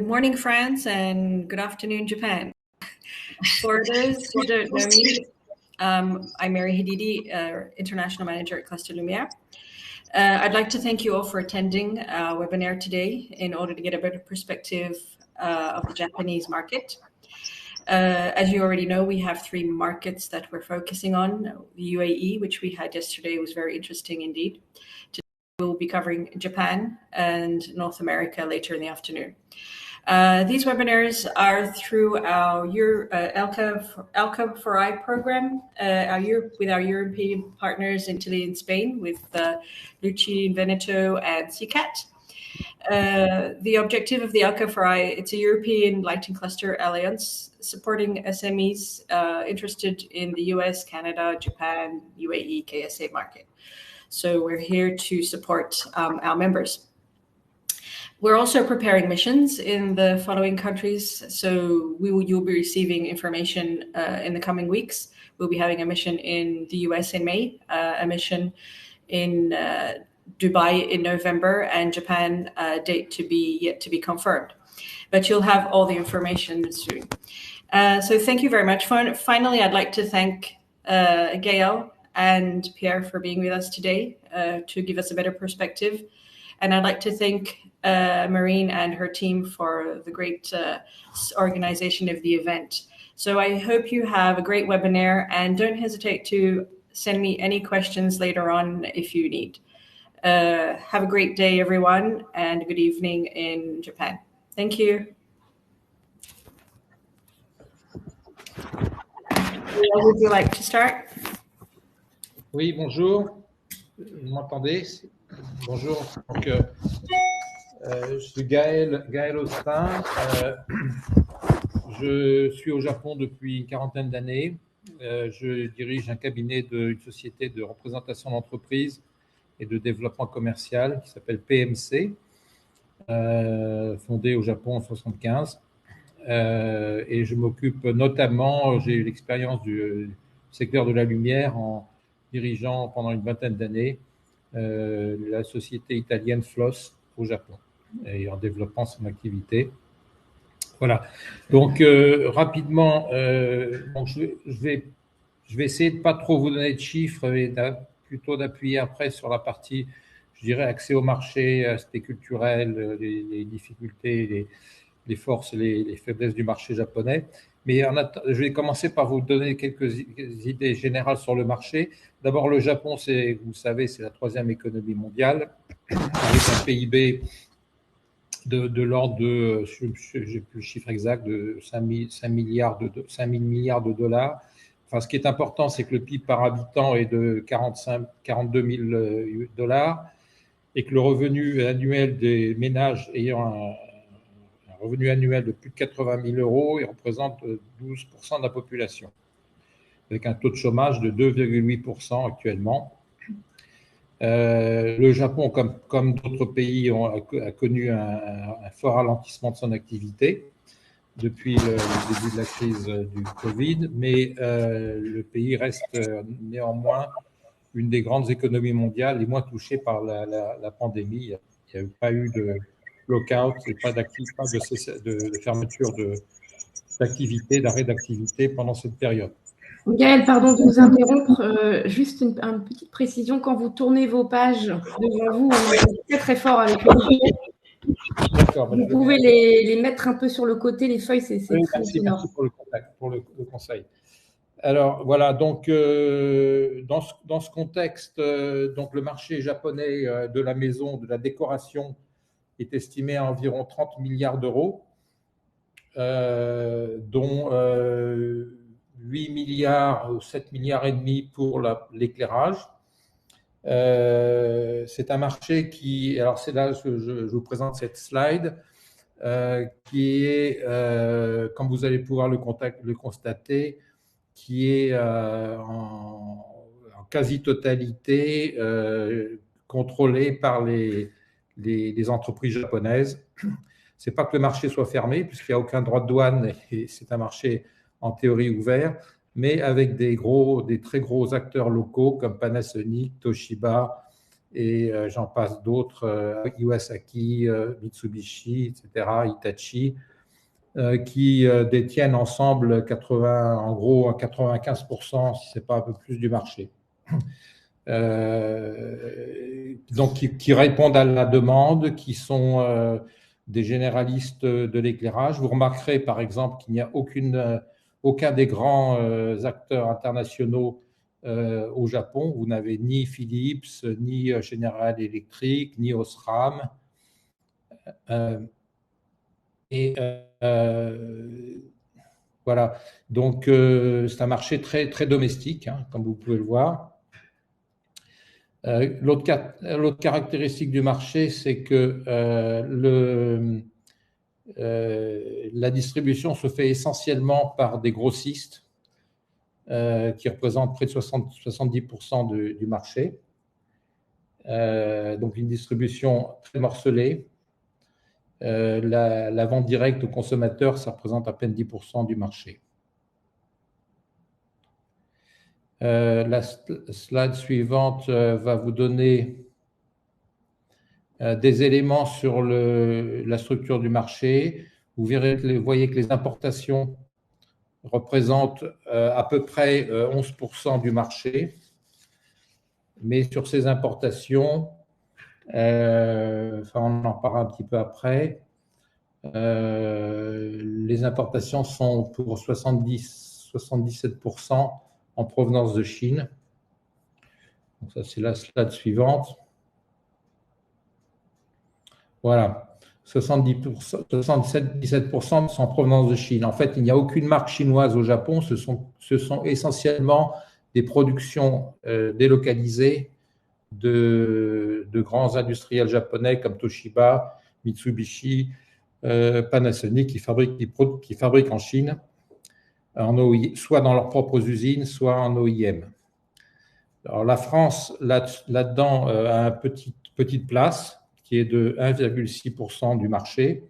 Good morning, France, and good afternoon, Japan. For those who don't know me, I'm Mary Hididi, International Manager at Cluster Lumiere. I'd like to thank you all for attending our webinar today in order to get a better perspective of the Japanese market. As you already know, we have three markets that we're focusing on. The UAE, which we had yesterday, was very interesting indeed. Today we'll be covering Japan and North America later in the afternoon. These webinars are through our ELCA4I program with our European partners in Italy and Spain with Luci, Veneto, and CCAT. The objective of the ELCA4I, it's a European Lighting Cluster Alliance supporting SMEs interested in the US, Canada, Japan, UAE, KSA market. So we're here to support our members. We're also preparing missions in the following countries. So you'll be receiving information in the coming weeks. We'll be having a mission in the US in May, a mission in Dubai in November, and Japan date yet to be confirmed. But you'll have all the information soon. So thank you very much. Finally, I'd like to thank Gael and Pierre for being with us today to give us a better perspective. And I'd like to thank Maureen and her team for the great organization of the event. So I hope you have a great webinar, and don't hesitate to send me any questions later on if you need. Have a great day, everyone, and good evening in Japan. Thank you. Would you like to start? Oui, bonjour. Vous m'entendez? Bonjour. Donc, je suis Gaël Austin. Je suis au Japon depuis une quarantaine d'années. Je dirige un cabinet d'une société de représentation d'entreprise et de développement commercial qui s'appelle PMC, fondé au Japon en 1975. Et je m'occupe notamment, j'ai eu l'expérience du secteur de la lumière en dirigeant pendant une vingtaine d'années la société italienne Floss au Japon et en développant son activité. Voilà. Donc, rapidement, donc je vais essayer de ne pas trop vous donner de chiffres et plutôt d'appuyer après sur la partie, je dirais, accès au marché, aspect culturel, les difficultés, les forces et les faiblesses du marché japonais. Mais je vais commencer par vous donner quelques idées générales sur le marché. D'abord, le Japon, vous savez, c'est la troisième économie mondiale, avec un PIB de l'ordre de, je n'ai plus le chiffre exact, de 5 000 milliards de dollars. Enfin, ce qui est important, c'est que le PIB par habitant est de 42 000 dollars et que le revenu annuel des ménages ayant un revenu annuel de plus de 80 000 euros, il représente 12% de la population, avec un taux de chômage de 2,8% actuellement. Le Japon, comme d'autres pays, a connu un fort ralentissement de son activité depuis le début de la crise du Covid, mais le pays reste néanmoins une des grandes économies mondiales les moins touchées par la pandémie. Il n'y a pas eu de lockout et pas de fermeture d'activité, d'arrêt d'activité pendant cette période. Gaël, pardon de vous interrompre. Juste une petite précision. Quand vous tournez vos pages devant vous, on est très très fort avec le micro. D'accord. Vous pouvez les mettre un peu sur le côté, les feuilles, c'est oui, très merci pour le conseil. Alors voilà, donc dans ce contexte, donc le marché japonais de la maison, de la décoration, est estimé à environ 30 milliards d'euros, dont 8 milliards ou 7 milliards et demi pour l'éclairage. C'est un marché qui, alors c'est là que je vous présente cette slide, qui est, comme vous allez pouvoir le constater, qui est en quasi-totalité contrôlée par les entreprises japonaises. C'est pas que le marché soit fermé, puisqu'il n'y a aucun droit de douane et c'est un marché en théorie ouvert, mais avec des très gros acteurs locaux comme Panasonic, Toshiba, et j'en passe d'autres, Iwasaki, Mitsubishi, etc., Hitachi, qui détiennent ensemble en gros 95%, si ce n'est pas un peu plus, du marché. Donc qui répondent à la demande, qui sont des généralistes de l'éclairage. Vous remarquerez par exemple qu'il n'y a aucun des grands acteurs internationaux au Japon. Vous n'avez ni Philips, ni General Electric, ni Osram. Voilà. Donc c'est un marché très, très domestique, hein, comme vous pouvez le voir. L'autre caractéristique du marché, c'est que la distribution se fait essentiellement par des grossistes qui représentent près de 70% du marché. Donc une distribution très morcelée. La vente directe aux consommateurs, ça représente à peine 10% du marché. La slide suivante va vous donner des éléments sur la structure du marché. Vous voyez que les importations représentent à peu près 11% du marché. Mais sur ces importations, on en parlera un petit peu après, les importations sont pour 77% en provenance de Chine. Donc ça, c'est la slide suivante. Voilà, 77% sont en provenance de Chine. En fait, il n'y a aucune marque chinoise au Japon. Ce sont essentiellement des productions délocalisées de grands industriels japonais comme Toshiba, Mitsubishi, Panasonic, qui fabriquent en Chine, soit dans leurs propres usines, soit en OIM. Alors, la France, là-dedans, a une petite place qui est de 1,6% du marché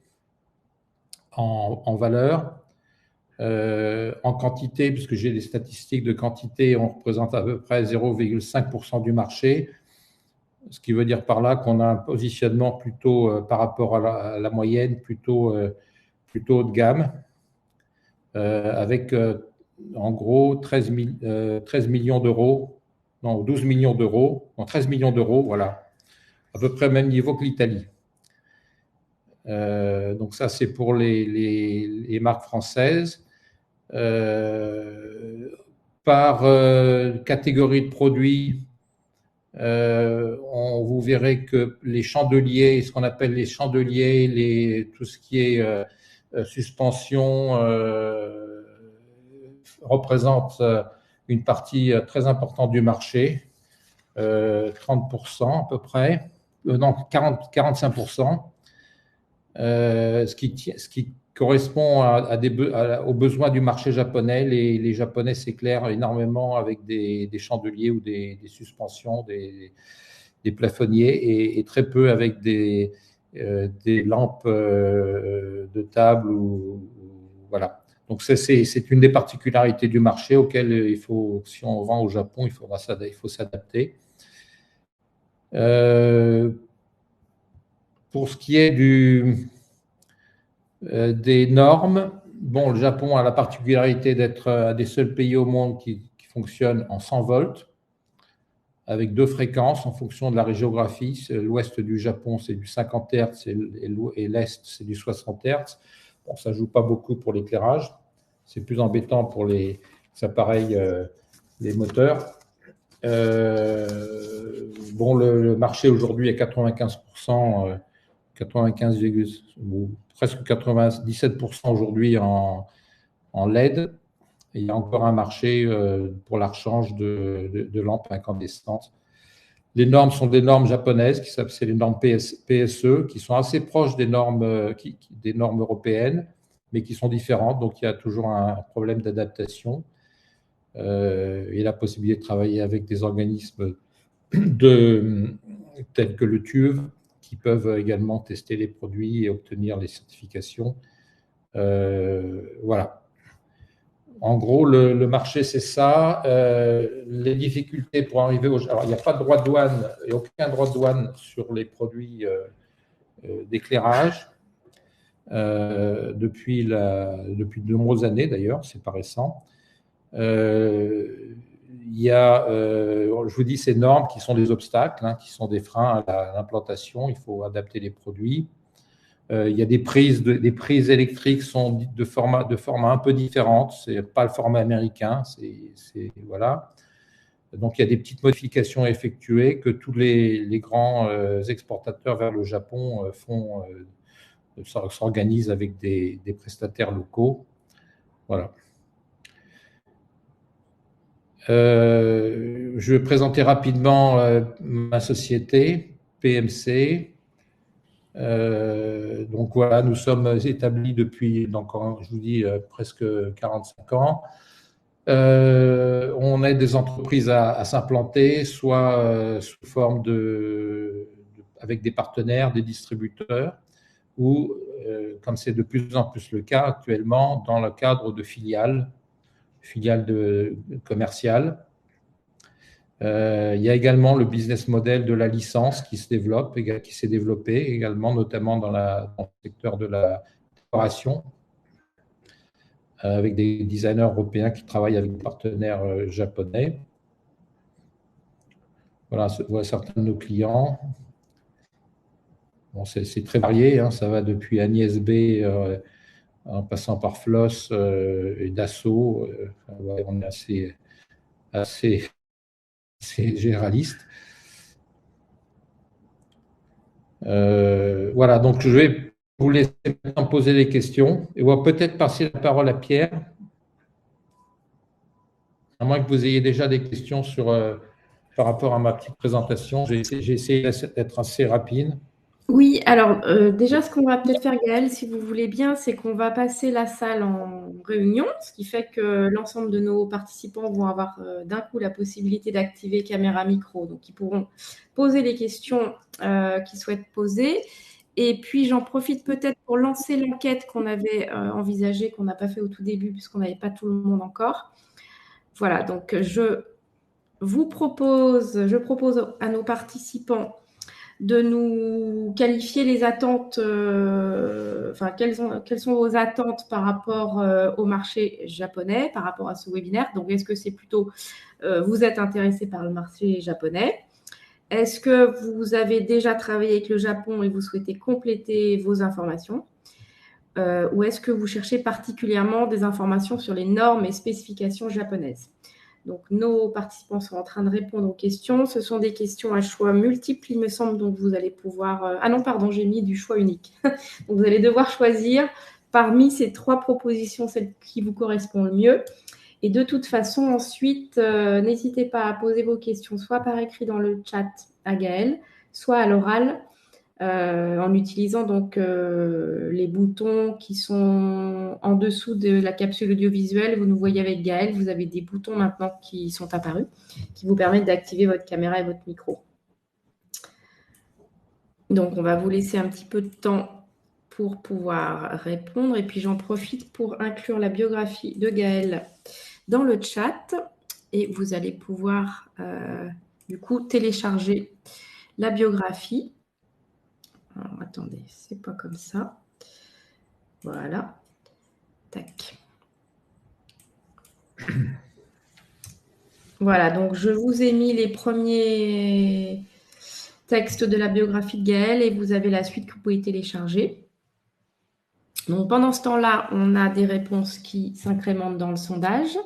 en valeur. En quantité, puisque j'ai des statistiques de quantité, on représente à peu près 0,5% du marché, ce qui veut dire par là qu'on a un positionnement plutôt, par rapport à la moyenne, plutôt haut de gamme, avec en gros 13 millions d'euros, non 12 millions d'euros, non 13 millions d'euros, voilà, à peu près au même niveau que l'Italie. Donc ça, c'est pour les marques françaises. Par catégorie de produits, vous verrez que les chandeliers, ce qu'on appelle les chandeliers, tout ce qui est suspension, représente une partie très importante du marché, 30% à peu près, non 45%, ce qui correspond aux besoins du marché japonais. Les Japonais s'éclairent énormément avec des chandeliers ou des suspensions, des plafonniers, et très peu avec des lampes de table. Voilà. Donc c'est une des particularités du marché auquel si on vend au Japon, il faut s'adapter. Pour ce qui est des normes, bon, le Japon a la particularité d'être un des seuls pays au monde qui fonctionne en 100 volts, avec 2 fréquences en fonction de la géographie. L'ouest du Japon, c'est du 50 Hz et l'est, c'est du 60 Hz. Bon, ça ne joue pas beaucoup pour l'éclairage. C'est plus embêtant pour les appareils, les moteurs. Bon, le marché aujourd'hui est 95%, presque 97% aujourd'hui en LED. Et il y a encore un marché pour la rechange de lampes incandescentes. Les normes sont des normes japonaises, c'est les normes PSE, qui sont assez proches des normes européennes, mais qui sont différentes. Donc, il y a toujours un problème d'adaptation et la possibilité de travailler avec des organismes tels que le TÜV, qui peuvent également tester les produits et obtenir les certifications. Voilà. En gros, le marché, c'est ça. Les difficultés pour arriver au... Alors, il n'y a pas de droit de douane, et aucun droit de douane sur les produits d'éclairage depuis de nombreuses années, d'ailleurs, c'est pas récent. Il y a, je vous dis, ces normes qui sont des obstacles, hein, qui sont des freins à l'implantation. Il faut adapter les produits. Il y a des prises électriques sont de format un peu différentes. C'est pas le format américain. Voilà. Donc il y a des petites modifications à effectuer que tous les grands exportateurs vers le Japon s'organisent avec des prestataires locaux. Voilà. Je vais présenter rapidement ma société, PMC. Donc voilà, nous sommes établis depuis, donc, je vous dis, presque 45 ans. On aide des entreprises à s'implanter, soit sous forme avec des partenaires, des distributeurs, ou, comme c'est de plus en plus le cas actuellement, dans le cadre de filiales commerciales. Il y a également le business model de la licence qui s'est développé également, notamment dans le secteur de la décoration, avec des designers européens qui travaillent avec des partenaires japonais. Voilà certains de nos clients. Bon, c'est très varié, hein, ça va depuis Agnès B en passant par Floss et Dassault. On est assez généraliste. Voilà, donc je vais vous laisser maintenant poser des questions et on va peut-être passer la parole à Pierre, à moins que vous ayez déjà des questions par rapport à ma petite présentation. J'ai essayé d'être assez rapide. Oui, alors déjà, ce qu'on va peut-être faire, Gaëlle, si vous voulez bien, c'est qu'on va passer la salle en réunion, ce qui fait que l'ensemble de nos participants vont avoir d'un coup la possibilité d'activer caméra, micro. Donc, ils pourront poser les questions qu'ils souhaitent poser. Et puis, j'en profite peut-être pour lancer l'enquête qu'on avait envisagée, qu'on n'a pas fait au tout début, puisqu'on n'avait pas tout le monde encore. Voilà, donc je propose à nos participants de nous qualifier les attentes, quelles sont vos attentes par rapport au marché japonais, par rapport à ce webinaire. Donc, est-ce que c'est plutôt, vous êtes intéressé par le marché japonais? Est-ce que vous avez déjà travaillé avec le Japon et vous souhaitez compléter vos informations? Ou est-ce que vous cherchez particulièrement des informations sur les normes et spécifications japonaises? Donc, nos participants sont en train de répondre aux questions. Ce sont des questions à choix multiples, il me semble. Donc, vous allez pouvoir… Ah non, pardon, j'ai mis du choix unique. Donc, vous allez devoir choisir parmi ces 3 propositions celle qui vous correspond le mieux. Et de toute façon, ensuite, n'hésitez pas à poser vos questions soit par écrit dans le chat à Gaëlle, soit à l'oral, en utilisant donc les boutons qui sont en dessous de la capsule audiovisuelle. Vous nous voyez avec Gaëlle, vous avez des boutons maintenant qui sont apparus, qui vous permettent d'activer votre caméra et votre micro. Donc, on va vous laisser un petit peu de temps pour pouvoir répondre. Et puis, j'en profite pour inclure la biographie de Gaëlle dans le chat. Et vous allez pouvoir, du coup, télécharger la biographie. Alors, attendez, c'est pas comme ça. Voilà. Tac. Voilà, donc je vous ai mis les premiers textes de la biographie de Gaëlle et vous avez la suite que vous pouvez télécharger. Donc, pendant ce temps-là, on a des réponses qui s'incrémentent dans le sondage.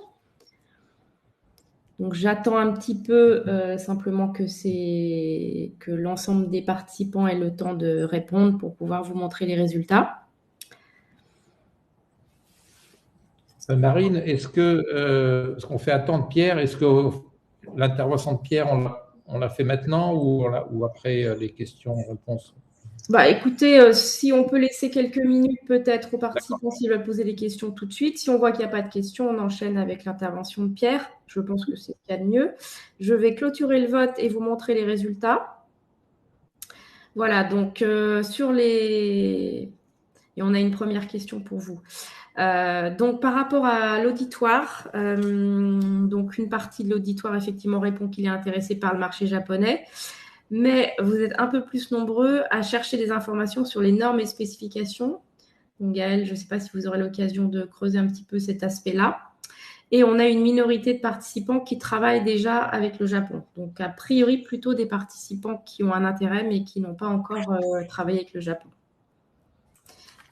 Donc, j'attends un petit peu simplement que l'ensemble des participants aient le temps de répondre pour pouvoir vous montrer les résultats. Marine, est-ce qu'on fait attendre Pierre? Est-ce que l'intervention de Pierre, on l'a fait maintenant ou après les questions-réponses? Écoutez, si on peut laisser quelques minutes peut-être aux participants s'ils veulent poser des questions tout de suite. Si on voit qu'il n'y a pas de questions, on enchaîne avec l'intervention de Pierre. Je pense que c'est ce qu'il y a de mieux. Je vais clôturer le vote et vous montrer les résultats. Voilà, donc sur les… Et on a une première question pour vous. Donc, par rapport à l'auditoire, donc une partie de l'auditoire, effectivement, répond qu'il est intéressé par le marché japonais, mais vous êtes un peu plus nombreux à chercher des informations sur les normes et spécifications. Donc, Gaël, je ne sais pas si vous aurez l'occasion de creuser un petit peu cet aspect-là. Et on a une minorité de participants qui travaillent déjà avec le Japon. Donc, a priori, plutôt des participants qui ont un intérêt, mais qui n'ont pas encore travaillé avec le Japon.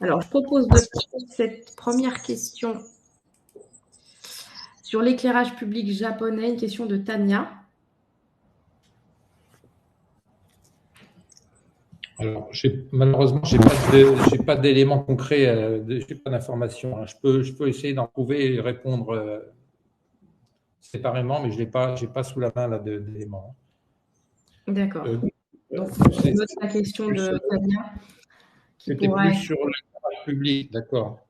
Alors, je propose de poser cette première question sur l'éclairage public japonais, une question de Tania. Alors, malheureusement, je n'ai pas d'éléments concrets, je n'ai pas d'informations. Hein. Je peux essayer d'en trouver et répondre séparément, mais je n'ai pas sous la main d'éléments. D'accord. Donc, on note la question de Tania. C'était plus sur l'éclairage public, d'accord.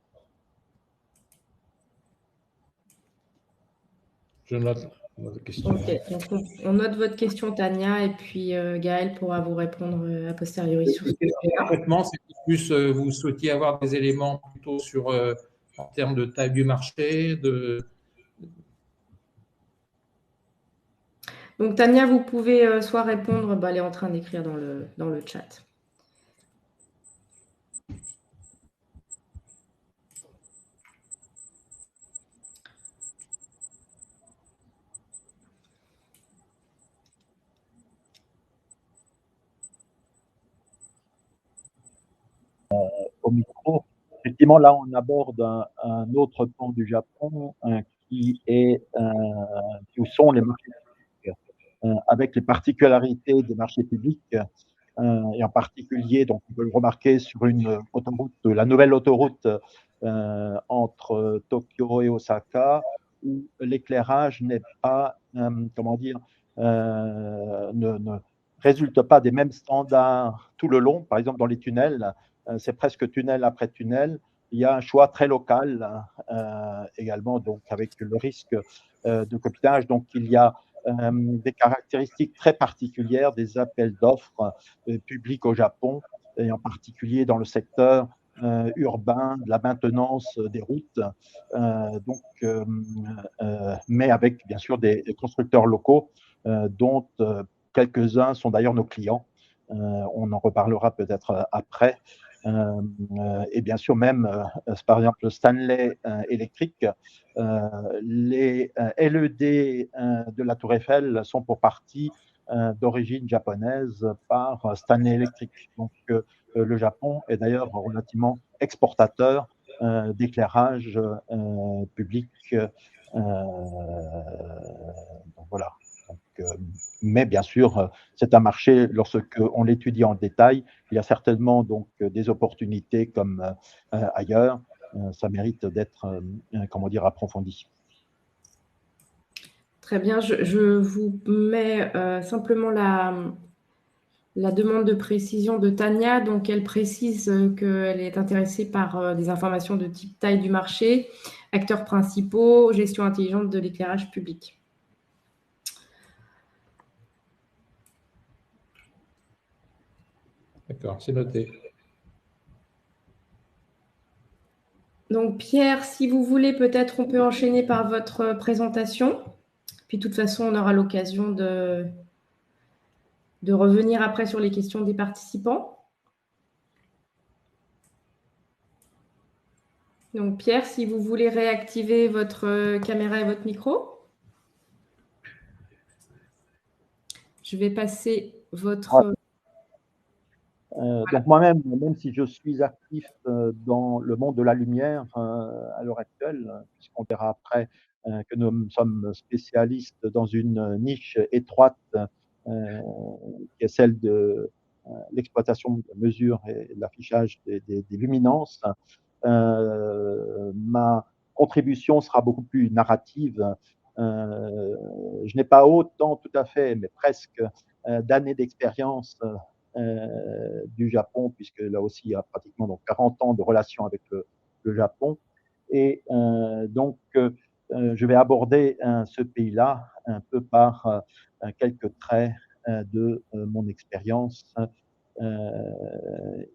Je note votre question. Ok, donc on note votre question, Tania, et puis Gaël pourra vous répondre a posteriori sur ce sujet-là. Concrètement, c'est plus vous souhaitiez avoir des éléments plutôt sur en termes de taille du marché, Donc Tania, vous pouvez soit répondre, elle est en train d'écrire dans le chat. Au micro. Effectivement, là, on aborde un autre pan du Japon qui sont les marchés publics, avec les particularités des marchés publics, et en particulier, donc on peut le remarquer sur une autoroute, la nouvelle autoroute entre Tokyo et Osaka, où l'éclairage n'est pas, ne résulte pas des mêmes standards tout le long. Par exemple, dans les tunnels, c'est presque tunnel après tunnel. Il y a un choix très local également, donc avec le risque de copiage. Donc, il y a des caractéristiques très particulières des appels d'offres publics au Japon, et en particulier dans le secteur urbain, de la maintenance des routes, mais avec bien sûr des constructeurs locaux dont quelques-uns sont d'ailleurs nos clients. On en reparlera peut-être après. Et bien sûr, même, par exemple, Stanley Electric, les LED de la Tour Eiffel sont pour partie d'origine japonaise par Stanley Electric. Donc, le Japon est d'ailleurs relativement exportateur d'éclairage public. Donc, voilà. Donc, mais bien sûr, c'est un marché, lorsqu'on l'étudie en détail, il y a certainement donc des opportunités comme ailleurs. Ça mérite d'être, approfondi. Très bien, je vous mets simplement la demande de précision de Tania. Donc, elle précise qu'elle est intéressée par des informations de type taille du marché, acteurs principaux, gestion intelligente de l'éclairage public. D'accord, c'est noté. Donc, Pierre, si vous voulez, peut-être on peut enchaîner par votre présentation. Puis, de toute façon, on aura l'occasion de revenir après sur les questions des participants. Donc, Pierre, si vous voulez réactiver votre caméra et votre micro. Je vais passer votre... Donc moi-même, même si je suis actif dans le monde de la lumière à l'heure actuelle, puisqu'on verra après que nous sommes spécialistes dans une niche étroite qui est celle de l'exploitation de la mesure et de l'affichage des luminances, ma contribution sera beaucoup plus narrative. Je n'ai pas autant tout à fait, mais presque, d'années d'expérience du Japon, puisque là aussi, il y a pratiquement donc 40 ans de relations avec le Japon. Et donc, je vais aborder ce pays-là un peu par quelques traits de mon expérience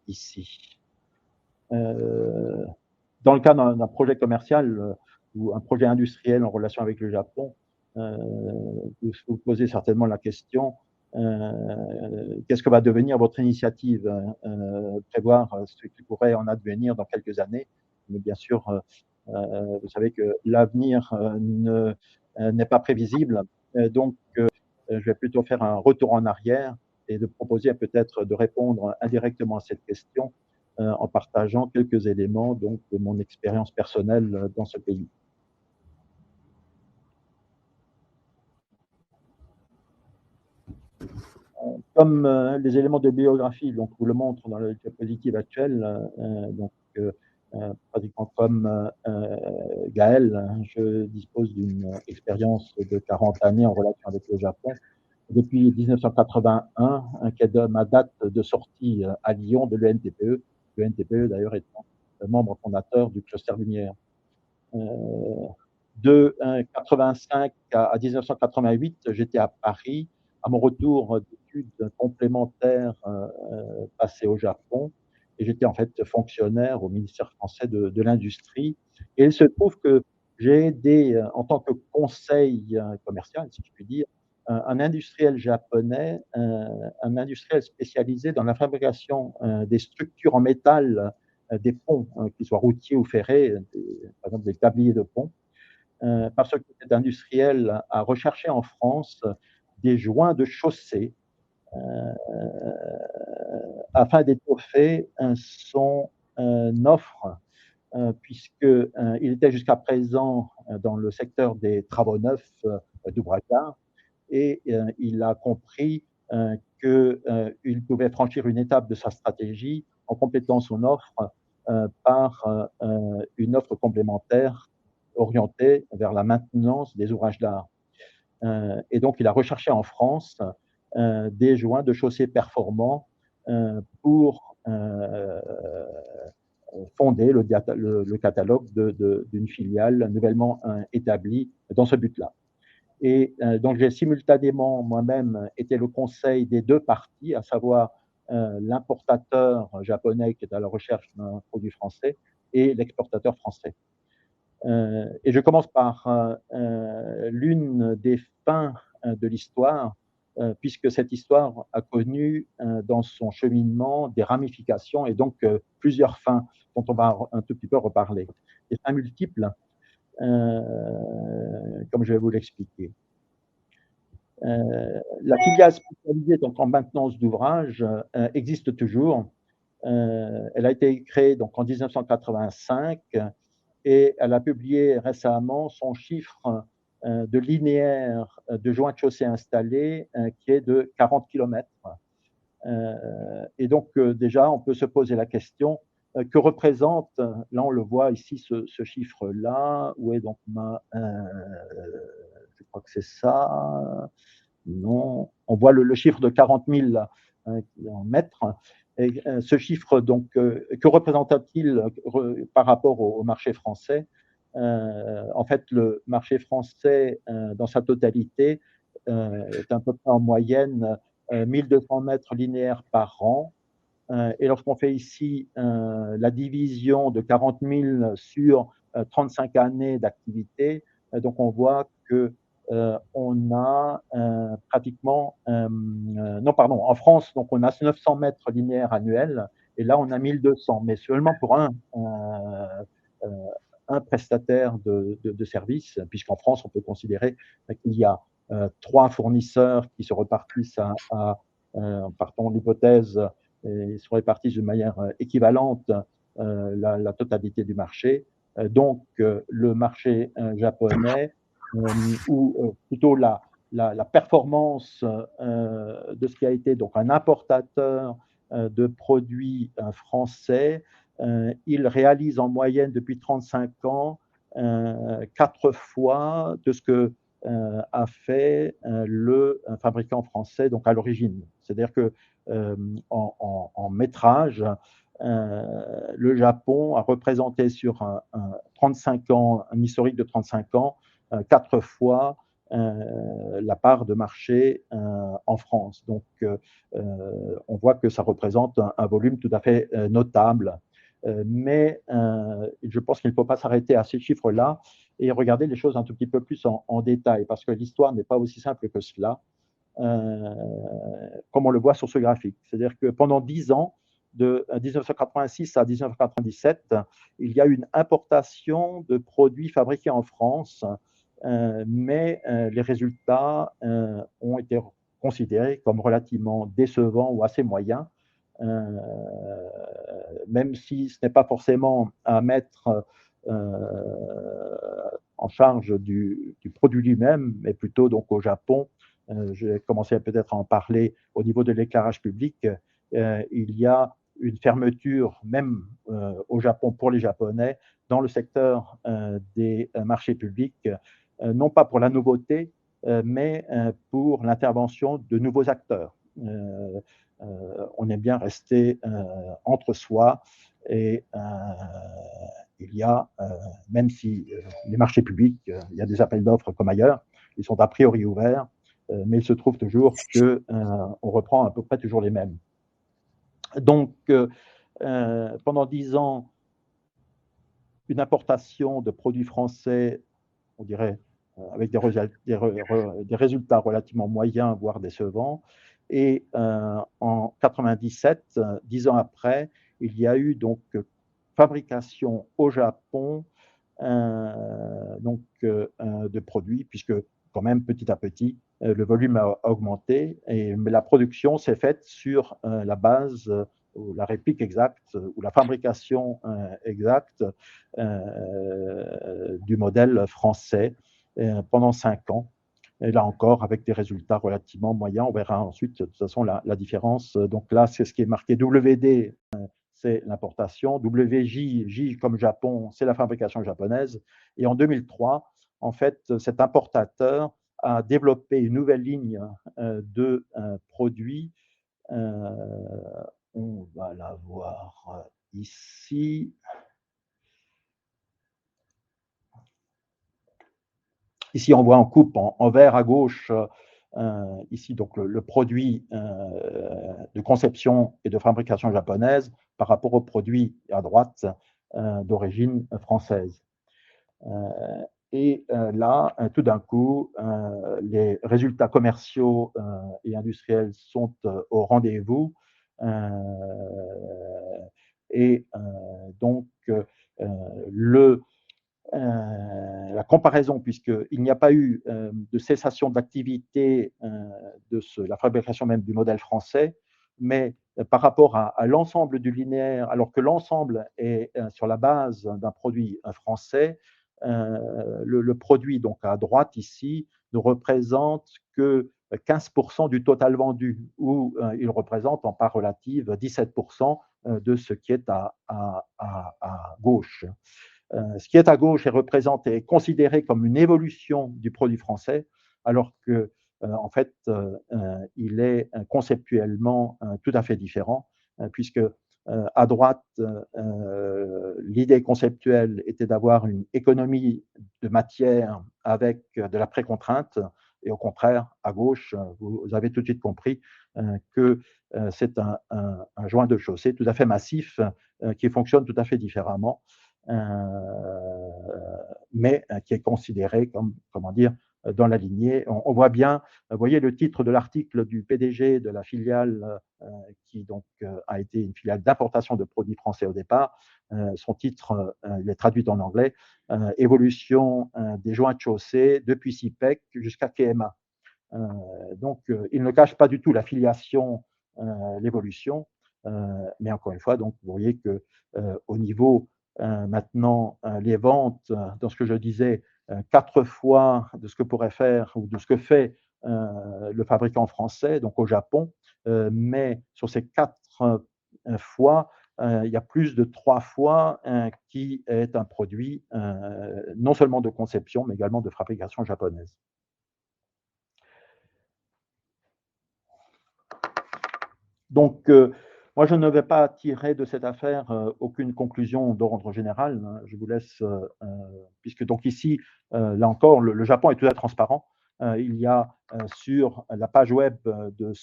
ici. dans le cas d'un projet commercial ou un projet industriel en relation avec le Japon, vous vous posez certainement la question, qu'est-ce que va devenir votre initiative, prévoir ce qui pourrait en advenir dans quelques années. Mais bien sûr, vous savez que l'avenir n'est pas prévisible, donc je vais plutôt faire un retour en arrière et de proposer peut-être de répondre indirectement à cette question en partageant quelques éléments donc, de mon expérience personnelle dans ce pays. Comme les éléments de biographie donc, vous le montrent dans la diapositive actuelle, pratiquement comme Gaël, je dispose d'une expérience de 40 années en relation avec le Japon. Depuis 1981, qui est ma date de sortie à Lyon de l'ENTPE. L'ENTPE, d'ailleurs, étant membre fondateur du cluster lumière. De 1985 à 1988, j'étais à Paris, à mon retour d'études complémentaires passées au Japon, et j'étais en fait fonctionnaire au ministère français de l'Industrie. Et il se trouve que j'ai aidé, en tant que conseil commercial, si je puis dire, un industriel japonais, un industriel spécialisé dans la fabrication des structures en métal des ponts, qu'ils soient routiers ou ferrés, par exemple des tabliers de pont, parce que cet industriel a recherché en France des joints de chaussée afin d'étoffer son offre, puisqu'il était jusqu'à présent dans le secteur des travaux neufs d'ouvrage d'art, et il a compris qu'il pouvait franchir une étape de sa stratégie en complétant son offre par une offre complémentaire orientée vers la maintenance des ouvrages d'art. Et donc, il a recherché en France des joints de chaussée performants pour fonder le catalogue d'une filiale nouvellement établie dans ce but-là. Et donc, j'ai simultanément moi-même été le conseil des deux parties, à savoir l'importateur japonais qui est à la recherche d'un produit français et l'exportateur français. Et je commence par l'une des fins de l'histoire, puisque cette histoire a connu dans son cheminement des ramifications et donc plusieurs fins dont on va un tout petit peu reparler. Des fins multiples, comme je vais vous l'expliquer. La filiale spécialisée donc, en maintenance d'ouvrages existe toujours. Elle a été créée donc, en 1985 et elle a publié récemment son chiffre de linéaire de joints de chaussée installés qui est de 40 km. Et donc déjà, on peut se poser la question que représente, là on le voit ici, ce chiffre-là, où est donc je crois que c'est ça, non, on voit le chiffre de 40 000 en mètres. Et ce chiffre, donc, que représente-t-il par rapport au marché français? En fait, le marché français, dans sa totalité, est à peu près en moyenne 1200 mètres linéaires par an. Et lorsqu'on fait ici la division de 40 000 sur 35 années d'activité, donc on voit que on a pratiquement, non pardon, en France, donc on a 900 mètres linéaires annuels, et là on a 1200, mais seulement pour un prestataire de service, puisqu'en France on peut considérer qu'il y a 3 fournisseurs qui se repartissent partons de l'hypothèse, ils se répartissent de manière équivalente la totalité du marché. Donc le marché japonais, ou plutôt la performance de ce qui a été donc un importateur de produits français, il réalise en moyenne depuis 35 ans 4 fois de ce que a fait le fabricant français donc à l'origine. C'est-à-dire que en métrage, le Japon a représenté sur 35 ans, un historique de 35 ans, 4 fois la part de marché en France. Donc, on voit que ça représente un volume tout à fait notable. Mais je pense qu'il ne faut pas s'arrêter à ces chiffres-là et regarder les choses un tout petit peu plus en détail, parce que l'histoire n'est pas aussi simple que cela, comme on le voit sur ce graphique. C'est-à-dire que pendant 10 ans, de 1986 à 1997, il y a une importation de produits fabriqués en France, mais les résultats ont été considérés comme relativement décevants ou assez moyens, même si ce n'est pas forcément à mettre en charge du produit lui-même, mais plutôt donc au Japon. Je vais commencer peut-être à en parler au niveau de l'éclairage public. Il y a une fermeture, même au Japon pour les Japonais, dans le secteur des marchés publics, non pas pour la nouveauté, mais pour l'intervention de nouveaux acteurs. On est bien resté entre soi et il y a, même si les marchés publics, il y a des appels d'offres comme ailleurs, ils sont a priori ouverts, mais il se trouve toujours qu'on reprend à peu près toujours les mêmes. Donc, pendant 10 ans, une importation de produits français, on dirait, avec des résultats relativement moyens, voire décevants. Et en 97, 10 ans après, il y a eu donc fabrication au Japon de produits, puisque quand même petit à petit, le volume a augmenté, mais la production s'est faite sur la base ou la réplique exacte ou la fabrication exacte du modèle français pendant 5 ans. Et là encore, avec des résultats relativement moyens, on verra ensuite de toute façon la différence. Donc là, c'est ce qui est marqué WD, c'est l'importation. WJ, J comme Japon, c'est la fabrication japonaise. Et en 2003, en fait, cet importateur a développé une nouvelle ligne de produits. On va la voir ici. Ici, on voit en coupe en vert à gauche, ici, donc le produit de conception et de fabrication japonaise par rapport au produit à droite d'origine française. Et là, tout d'un coup, les résultats commerciaux et industriels sont au rendez-vous. Et donc, la comparaison, puisqu'il n'y a pas eu de cessation d'activité de la fabrication même du modèle français, mais par rapport à l'ensemble du linéaire, alors que l'ensemble est sur la base d'un produit français, le produit donc à droite ici ne représente que 15% du total vendu, ou il représente en part relative 17% de ce qui est à gauche. Ce qui est à gauche est représenté, est considéré comme une évolution du produit français, alors que en fait, il est conceptuellement tout à fait différent, puisque à droite, l'idée conceptuelle était d'avoir une économie de matière avec de la précontrainte, et au contraire, à gauche, vous avez tout de suite compris que c'est un joint de chaussée tout à fait massif qui fonctionne tout à fait différemment. Mais qui est considéré comme, comment dire, dans la lignée. On voit bien, vous voyez le titre de l'article du PDG de la filiale qui donc a été une filiale d'importation de produits français au départ. Son titre, il est traduit en anglais, évolution des joints de chaussée depuis CIPEC jusqu'à KMA. Donc, il ne cache pas du tout la filiation, l'évolution, mais encore une fois, donc, vous voyez que au niveau maintenant, les ventes, dans ce que je disais, 4 fois de ce que pourrait faire ou de ce que fait le fabricant français, donc au Japon, mais sur ces 4 fois, il y a plus de 3 fois qui est un produit non seulement de conception, mais également de fabrication japonaise. Donc, moi, je ne vais pas tirer de cette affaire aucune conclusion d'ordre général. Hein. Je vous laisse, puisque donc ici, là encore, le Japon est tout à fait transparent. Il y a sur la page web de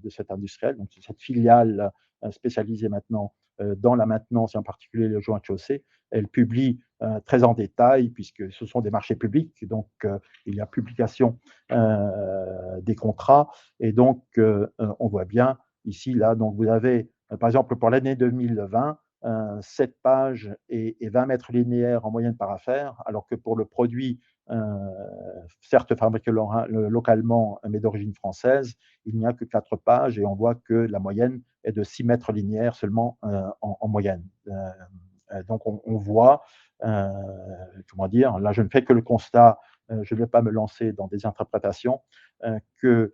cet industriel, donc cette filiale spécialisée maintenant dans la maintenance, et en particulier le joint de chaussée. Elle publie très en détail, puisque ce sont des marchés publics, donc il y a publication des contrats, et donc on voit bien ici, là, donc vous avez, par exemple, pour l'année 2020, 7 pages et 20 mètres linéaires en moyenne par affaire, alors que pour le produit, certes fabriqué localement, mais d'origine française, il n'y a que 4 pages, et on voit que la moyenne est de 6 mètres linéaires seulement en moyenne. Donc on voit, comment dire, là je ne fais que le constat, je ne vais pas me lancer dans des interprétations, que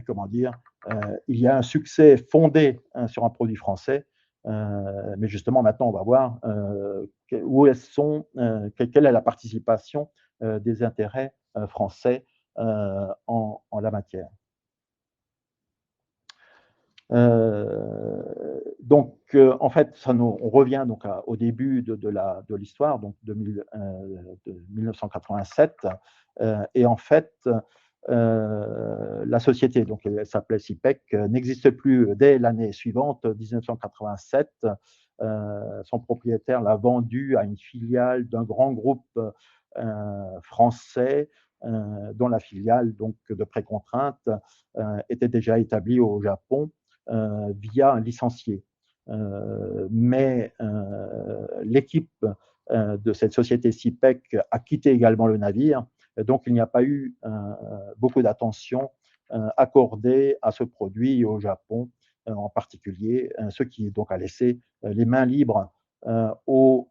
comment dire, il y a un succès fondé sur un produit français, mais justement maintenant on va voir où elles sont, quelle est la participation des intérêts français en la matière. Donc, en fait, on revient donc au début de l'histoire, donc de 1987, et en fait, la société, donc elle s'appelait SIPEC, n'existe plus dès l'année suivante, 1987. Son propriétaire l'a vendue à une filiale d'un grand groupe français, dont la filiale, donc de précontrainte, était déjà établie au Japon via un licencié. Mais l'équipe de cette société SIPEC a quitté également le navire, donc il n'y a pas eu beaucoup d'attention accordée à ce produit au Japon en particulier, ce qui donc a laissé les mains libres aux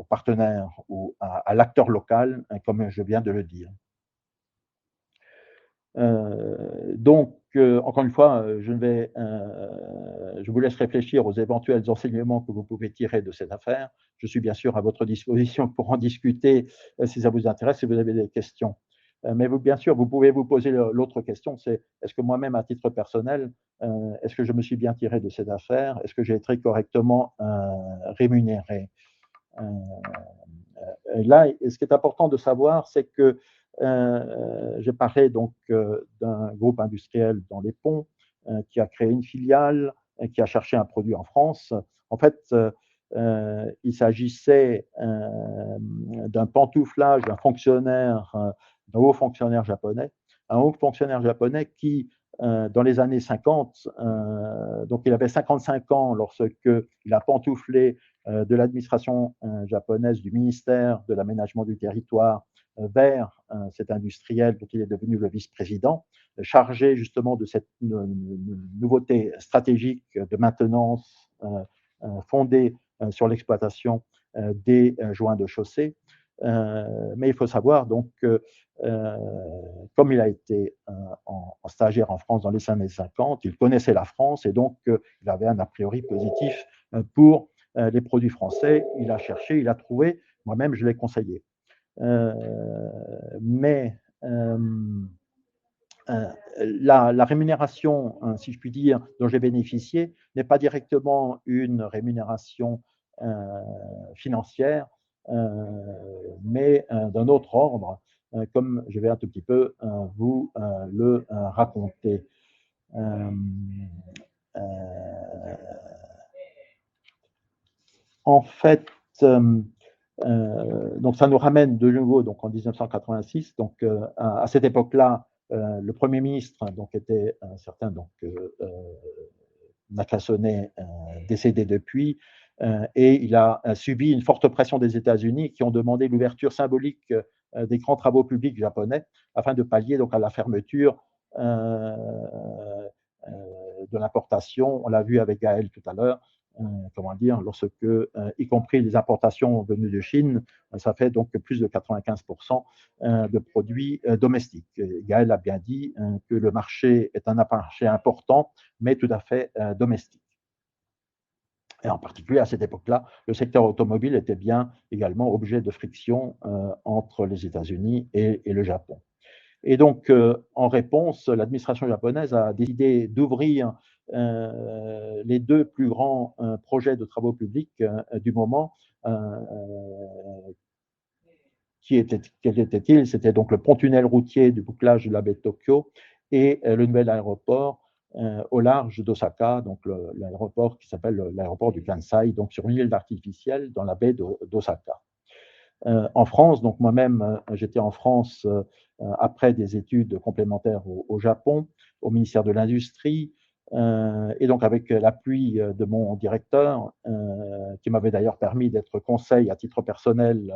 partenaires ou à l'acteur local, comme je viens de le dire. Donc, encore une fois, je vous laisse réfléchir aux éventuels enseignements que vous pouvez tirer de cette affaire. Je suis bien sûr à votre disposition pour en discuter si ça vous intéresse, si vous avez des questions. Mais bien sûr, vous pouvez vous poser l'autre question, c'est est-ce que moi-même, à titre personnel, est-ce que je me suis bien tiré de cette affaire? Est-ce que j'ai été correctement rémunéré? Là, ce qui est important de savoir, c'est que j'ai parlé donc d'un groupe industriel dans les ponts qui a créé une filiale, qui a cherché un produit en France. En fait, il s'agissait d'un pantouflage d'un fonctionnaire, d'un haut fonctionnaire japonais, qui, dans les années 50, donc il avait 55 ans lorsqu'il a pantouflé de l'administration japonaise, du ministère de l'aménagement du territoire, vers cet industriel dont il est devenu le vice-président, chargé justement de cette nouveauté stratégique de maintenance fondée sur l'exploitation des joints de chaussée. Mais il faut savoir donc que comme il a été en stagiaire en France dans les années 50, il connaissait la France et donc il avait un a priori positif pour les produits français. Il a cherché, il a trouvé, moi-même je l'ai conseillé. Mais la rémunération, si je puis dire, dont j'ai bénéficié, n'est pas directement une rémunération financière, mais d'un autre ordre, comme je vais un tout petit peu vous le raconter. En fait, donc ça nous ramène de nouveau donc en 1986. Donc à cette époque-là, le Premier ministre donc était un certain donc Nakasone, décédé depuis, et il a subi une forte pression des États-Unis qui ont demandé l'ouverture symbolique des grands travaux publics japonais afin de pallier donc à la fermeture de l'importation. On l'a vu avec Gaël tout à l'heure. Comment dire, lorsque, y compris les importations venues de Chine, ça fait donc plus de 95% de produits domestiques. Gaël a bien dit que le marché est un marché important, mais tout à fait domestique. Et en particulier, à cette époque-là, le secteur automobile était bien également objet de friction entre les États-Unis et le Japon. Et donc, en réponse, l'administration japonaise a décidé d'ouvrir les deux plus grands projets de travaux publics du moment. Quels étaient-ils? C'était donc le pont-tunnel routier du bouclage de la baie de Tokyo et le nouvel aéroport au large d'Osaka, donc l'aéroport qui s'appelle l'aéroport du Kansai, donc sur une île artificielle dans la baie d'Osaka. En France, donc moi-même, j'étais en France après des études complémentaires au Japon, au ministère de l'Industrie, et donc avec l'appui de mon directeur, qui m'avait d'ailleurs permis d'être conseil à titre personnel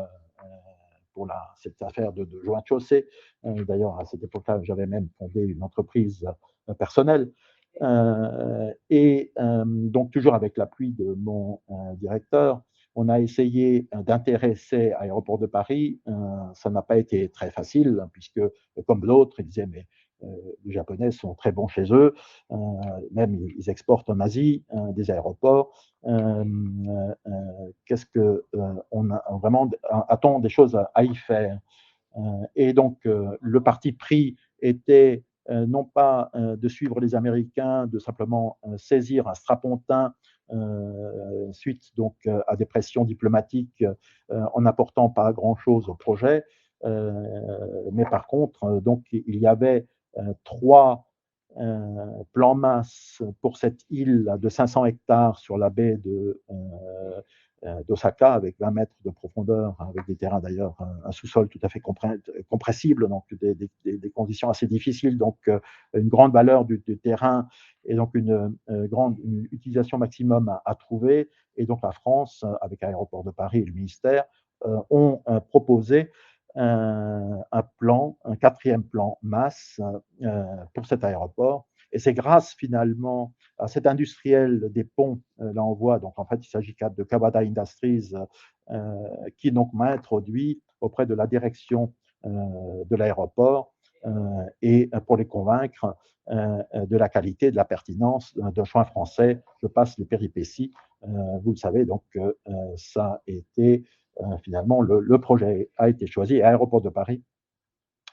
pour cette affaire de joint chaussée. D'ailleurs, à cette époque-là, j'avais même fondé une entreprise personnelle. Donc, toujours avec l'appui de mon directeur, on a essayé d'intéresser Aéroport de Paris. Ça n'a pas été très facile, puisque, comme d'autres, ils disaient, mais les Japonais sont très bons chez eux, même ils exportent en Asie des aéroports. Qu'est-ce qu'on a vraiment, a-t-on des choses à y faire? Et donc, le parti pris était non pas de suivre les Américains, de simplement saisir un strapontin suite donc à des pressions diplomatiques en n'apportant pas grand-chose au projet, mais par contre, donc il y avait 3 plans masse pour cette île de 500 hectares sur la baie d'Osaka, avec 20 mètres de profondeur, avec des terrains d'ailleurs, un sous-sol tout à fait compressible, donc des conditions assez difficiles, donc une grande valeur du terrain et donc une utilisation maximum à trouver. Et donc la France, avec Aéroport de Paris et le ministère, ont proposé un 4e plan masse pour cet aéroport. Et c'est grâce finalement à cet industriel des ponts, là on voit, donc en fait il s'agit de Kawada Industries, qui donc m'a introduit auprès de la direction de l'aéroport et pour les convaincre de la qualité, de la pertinence d'un choix français. Je passe les péripéties. Vous le savez, donc ça a été finalement le projet a été choisi et Aéroport de Paris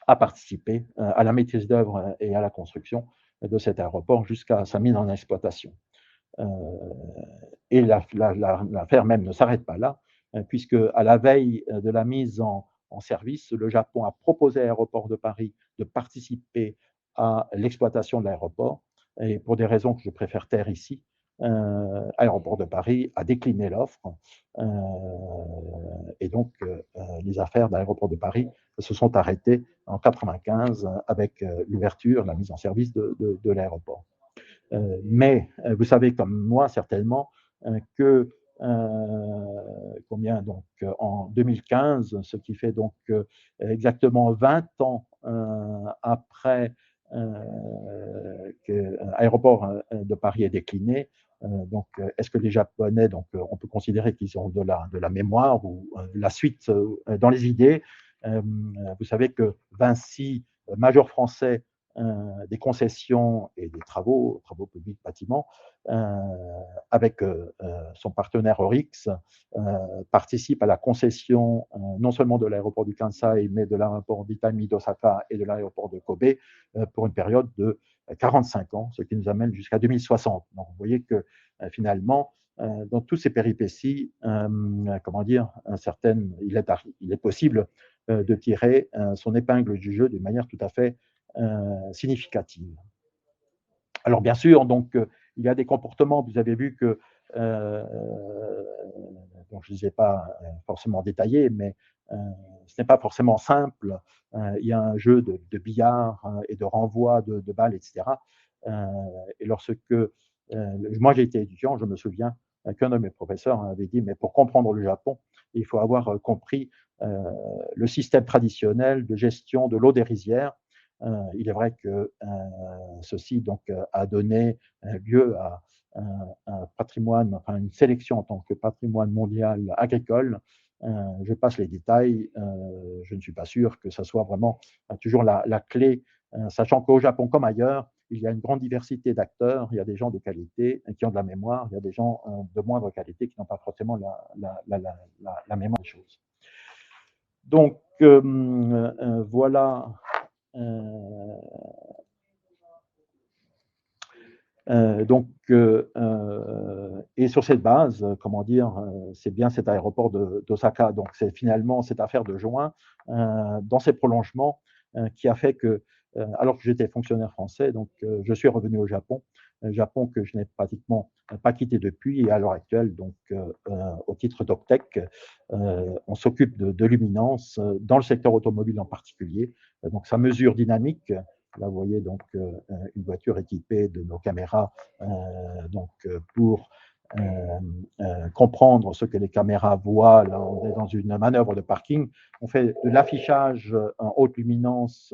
a participé à la maîtrise d'œuvre et à la construction de cet aéroport jusqu'à sa mise en exploitation. Et l'affaire même ne s'arrête pas là, puisque à la veille de la mise en service, le Japon a proposé à Aéroport de Paris de participer à l'exploitation de l'aéroport. Et pour des raisons que je préfère taire ici, Aéroport de Paris a décliné l'offre. Et donc, les affaires d'Aéroport de Paris se sont arrêtées en 1995 avec l'ouverture, la mise en service de l'aéroport. Mais vous savez comme moi certainement que combien donc en 2015, ce qui fait donc exactement 20 ans après que Aéroport de Paris est décliné. Donc, est-ce que les Japonais, donc on peut considérer qu'ils ont de la mémoire ou de la suite dans les idées? Vous savez que Vinci, major français des concessions et des travaux publics, bâtiments, avec son partenaire Orix, participe à la concession non seulement de l'aéroport du Kansai, mais de l'aéroport d'Itami d'Osaka et de l'aéroport de Kobe pour une période de 45 ans, ce qui nous amène jusqu'à 2060. Donc, vous voyez que finalement, dans toutes ces péripéties, comment dire, il est possible de tirer son épingle du jeu d'une manière tout à fait significative. Alors bien sûr, donc il y a des comportements, vous avez vu que, donc je ne les ai pas forcément détaillés, mais ce n'est pas forcément simple. Il y a un jeu de billard et de renvoi de balles, etc. Et lorsque moi j'ai été étudiant, je me souviens qu'un de mes professeurs avait dit, mais pour comprendre le Japon, il faut avoir compris le système traditionnel de gestion de l'eau des rizières. Il est vrai que ceci donc a donné lieu à un patrimoine, enfin une sélection en tant que patrimoine mondial agricole. Je passe les détails. Je ne suis pas sûr que ce soit vraiment toujours la clé, sachant qu'au Japon comme ailleurs, il y a une grande diversité d'acteurs. Il y a des gens de qualité qui ont de la mémoire. Il y a des gens de moindre qualité qui n'ont pas forcément la mémoire des choses. Donc voilà. Et sur cette base, comment dire, c'est bien cet aéroport d'Osaka. Donc c'est finalement cette affaire de juin, dans ses prolongements, qui a fait que, alors que j'étais fonctionnaire français, donc je suis revenu au Japon Japon que je n'ai pratiquement pas quitté depuis. Et à l'heure actuelle, donc, au titre d'Octech, on s'occupe de luminance dans le secteur automobile en particulier. Donc, sa mesure dynamique, là, vous voyez donc une voiture équipée de nos caméras donc, pour comprendre ce que les caméras voient. Là, on est dans une manœuvre de parking. On fait de l'affichage en haute luminance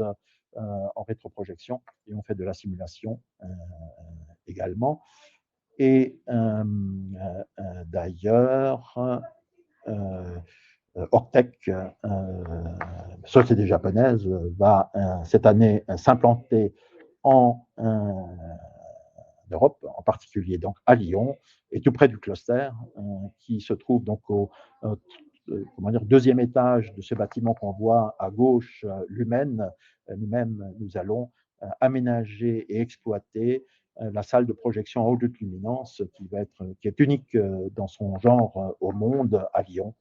en rétroprojection et on fait de la simulation également. Et d'ailleurs, Octech, société japonaise, va cette année s'implanter en Europe, en particulier donc à Lyon, et tout près du cluster, qui se trouve donc au comment dire, deuxième étage de ce bâtiment qu'on voit à gauche, Lumen. Nous-mêmes, nous allons aménager et exploiter la salle de projection en haute luminance qui est unique dans son genre au monde à Lyon.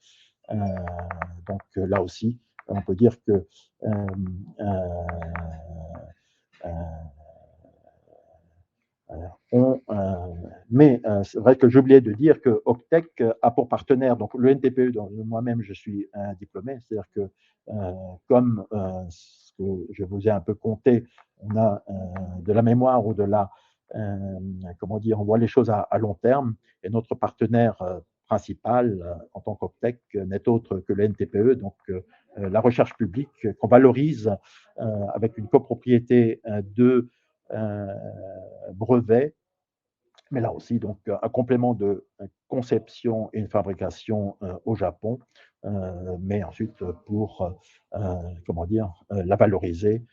Donc là aussi, on peut dire que mais c'est vrai que j'oubliais de dire que Octech a pour partenaire donc le NTPE, dont moi-même je suis un diplômé, c'est-à-dire que comme ce que je vous ai un peu conté, on a de la mémoire ou de la, comment dire, on voit les choses à long terme, et notre partenaire principal en tant qu'Octech n'est autre que le NTPE, donc la recherche publique qu'on valorise avec une copropriété de brevet, mais là aussi donc un complément de conception et une fabrication au Japon, mais ensuite pour comment dire, la valoriser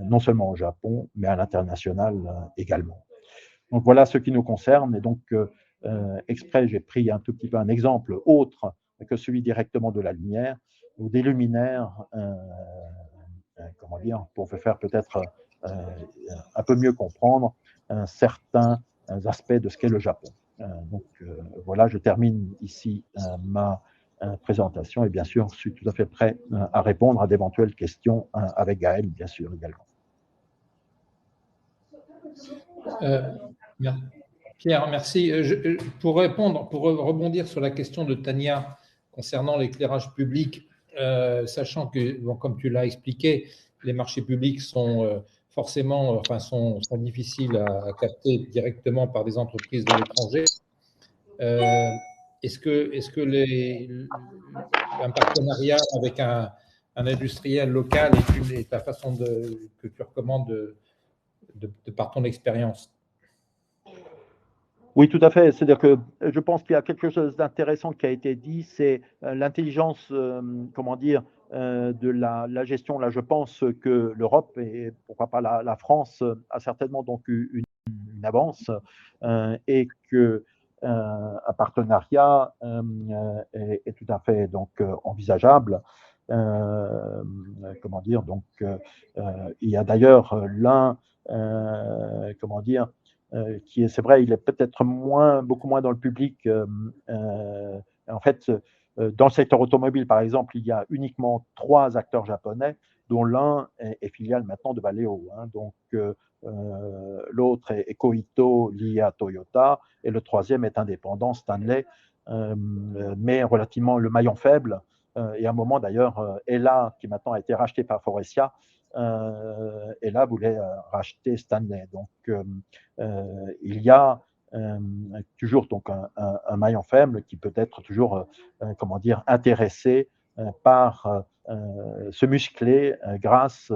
non seulement au Japon, mais à l'international également. Donc voilà ce qui nous concerne, et donc exprès j'ai pris un tout petit peu un exemple autre que celui directement de la lumière ou des luminaires, comment dire, pour faire peut-être un peu mieux comprendre certains aspects de ce qu'est le Japon. Donc voilà, je termine ici ma présentation, et bien sûr, je suis tout à fait prêt à répondre à d'éventuelles questions avec Gaël, bien sûr, également. Pierre, merci. Pour rebondir sur la question de Tania concernant l'éclairage public, sachant que, bon, comme tu l'as expliqué, les marchés publics sont forcément, sont difficiles à capter directement par des entreprises de l'étranger. Est-ce que un partenariat avec un industriel local est la façon que tu recommandes de par ton expérience? Oui, tout à fait. C'est-à-dire que je pense qu'il y a quelque chose d'intéressant qui a été dit, c'est l'intelligence, comment dire, de la gestion. Là, je pense que l'Europe et pourquoi pas la France a certainement donc une avance et que un partenariat est tout à fait donc envisageable. Comment dire, donc il y a d'ailleurs comment dire, qui est, c'est vrai, il est peut-être beaucoup moins dans le public. En fait, dans le secteur automobile, par exemple, il y a uniquement 3 acteurs japonais, dont l'un est filiale maintenant de Valeo. Hein. Donc, l'autre est Koito, lié à Toyota, et le troisième est indépendant, Stanley, mais relativement le maillon faible. Et à un moment, d'ailleurs, Ella, qui maintenant a été racheté par Faurecia, Ella voulait racheter Stanley. Donc, il y a toujours donc un maillon faible qui peut être toujours comment dire, intéressé par se muscler grâce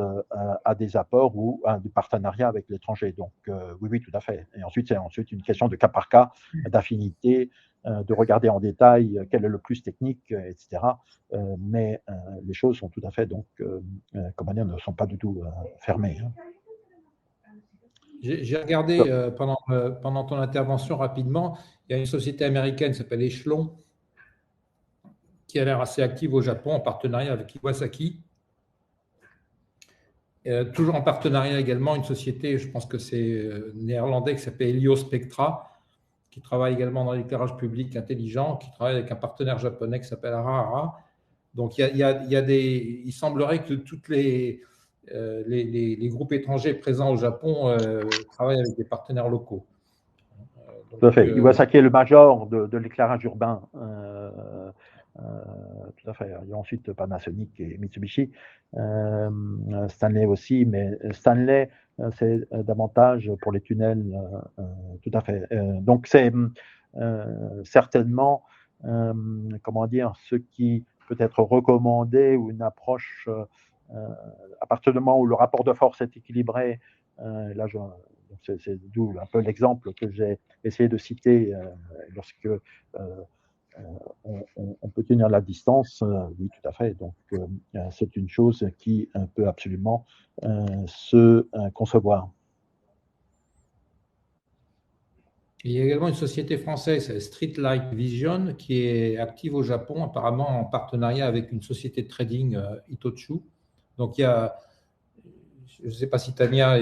à des apports ou à des partenariats avec l'étranger. Donc oui, tout à fait. Et ensuite, c'est une question de cas par cas, d'affinité, de regarder en détail quel est le plus technique, etc. Mais les choses sont tout à fait, donc, comment dire, ne sont pas du tout fermées. Hein. J'ai regardé pendant ton intervention rapidement, il y a une société américaine qui s'appelle Echelon, qui a l'air assez active au Japon en partenariat avec Iwasaki. Toujours en partenariat également une société, je pense que c'est néerlandais, qui s'appelle Heliospectra, qui travaille également dans l'éclairage public intelligent, qui travaille avec un partenaire japonais qui s'appelle Arahara. Donc il semblerait que toutes les groupes étrangers présents au Japon travaillent avec des partenaires locaux. Tout à fait. Iwasaki est le major de l'éclairage urbain. Tout à fait. Il y a ensuite Panasonic et Mitsubishi. Stanley aussi, mais Stanley, c'est davantage pour les tunnels. Tout à fait. Donc, c'est certainement, comment dire, ce qui peut être recommandé ou une approche à partir du moment où le rapport de force est équilibré. Là, c'est d'où un peu l'exemple que j'ai essayé de citer lorsque on peut tenir la distance. Oui, tout à fait. Donc, c'est une chose qui peut absolument se concevoir. Il y a également une société française, Streetlight Vision, qui est active au Japon, apparemment en partenariat avec une société de trading, Itochu. Donc, je ne sais pas si Tania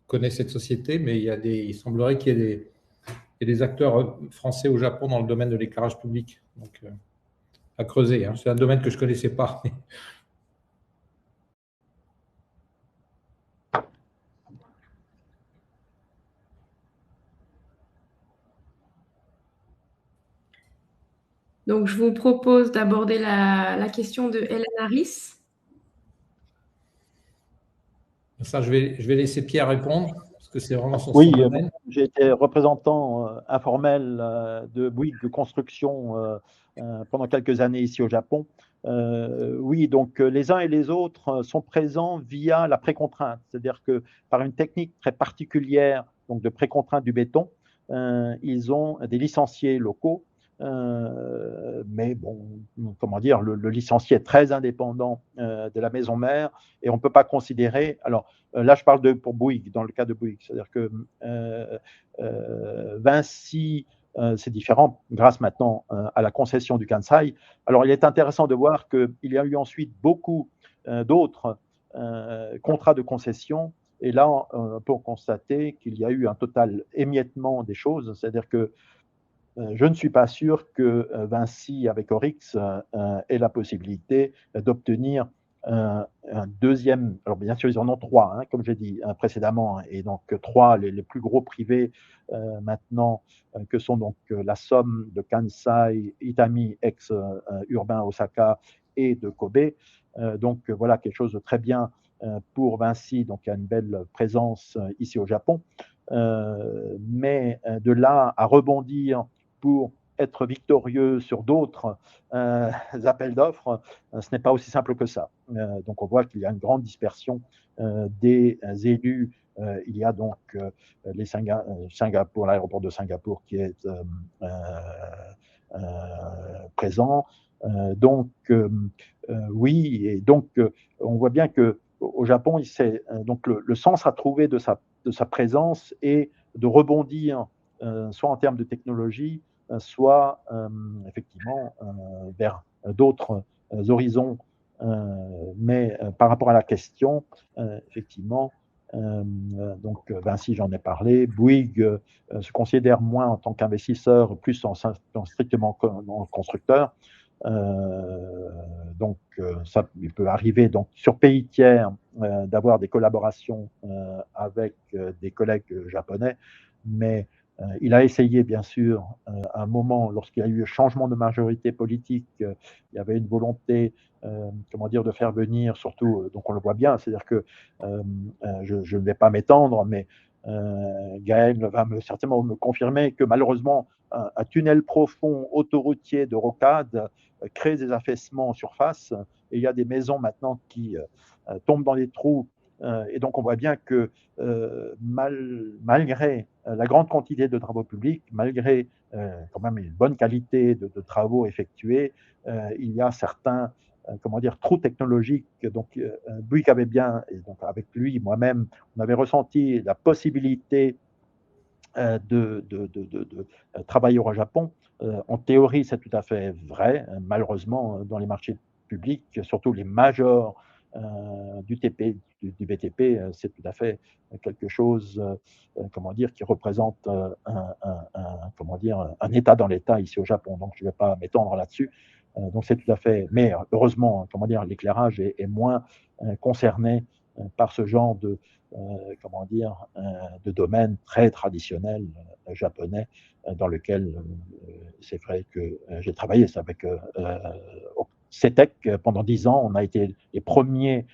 connaît cette société, mais il semblerait qu'il y ait des acteurs français au Japon dans le domaine de l'éclairage public. Donc, à creuser. Hein. C'est un domaine que je ne connaissais pas. Donc, je vous propose d'aborder la question de Hélène Harris. Ça, je vais laisser Pierre répondre, parce que c'est vraiment son Oui, domaine. j'ai été représentant informel de Bouygues Construction pendant quelques années ici au Japon. Oui, donc les uns et les autres sont présents via la précontrainte, c'est-à-dire que par une technique très particulière donc de précontrainte du béton, ils ont des licenciés locaux. Mais bon, comment dire, le licencié est très indépendant de la maison mère et on ne peut pas considérer. Alors là, je parle pour Bouygues, dans le cas de Bouygues, c'est-à-dire que Vinci, c'est différent grâce maintenant à la concession du Kansai. Alors il est intéressant de voir qu'il y a eu ensuite beaucoup d'autres contrats de concession. Et là, on peut constater qu'il y a eu un total émiettement des choses, c'est-à-dire que je ne suis pas sûr que Vinci, avec Oryx, ait la possibilité d'obtenir un deuxième. Alors, bien sûr, ils en ont trois, hein, comme j'ai dit précédemment, et donc trois, les plus gros privés maintenant, que sont donc la somme de Kansai, Itami, ex-urbain Osaka, et de Kobe. Donc, voilà quelque chose de très bien pour Vinci, donc il y a une belle présence ici au Japon. Mais de là à rebondir pour être victorieux sur d'autres appels d'offres, ce n'est pas aussi simple que ça. Donc on voit qu'il y a une grande dispersion des élus. Il y a donc Singapour, l'aéroport de Singapour qui est présent. Donc oui, et donc on voit bien qu'au Japon, donc le sens à trouver de sa présence est de rebondir soit en termes de technologie, soit effectivement vers d'autres horizons. Mais par rapport à la question, effectivement, donc Vinci, j'en ai parlé, Bouygues se considère moins en tant qu'investisseur, plus en strictement en constructeur. Donc ça, il peut arriver donc sur pays tiers d'avoir des collaborations avec des collègues japonais, mais il a essayé, bien sûr, à un moment, lorsqu'il y a eu un changement de majorité politique, il y avait une volonté, comment dire, de faire venir, surtout, donc on le voit bien, c'est-à-dire que je ne vais pas m'étendre, mais Gaël va certainement me confirmer que malheureusement, un tunnel profond autoroutier de rocade crée des affaissements en surface, et il y a des maisons maintenant qui tombent dans les trous. Et donc, on voit bien que malgré la grande quantité de travaux publics, malgré quand même une bonne qualité de travaux effectués, il y a certains comment dire, trous technologiques. Donc, Bouygues avait bien, et donc avec lui, moi-même, on avait ressenti la possibilité de travailler au Japon. En théorie, c'est tout à fait vrai. Malheureusement, dans les marchés publics, surtout les majors du BTP, c'est tout à fait quelque chose, comment dire, qui représente un État dans l'État ici au Japon. Donc, je ne vais pas m'étendre là-dessus. Donc, c'est tout à fait. Mais heureusement, comment dire, l'éclairage est moins concerné par ce genre de, comment dire, de domaine très traditionnel japonais dans lequel c'est vrai que j'ai travaillé. C'est avec CETEC, pendant 10 ans, on a été le premier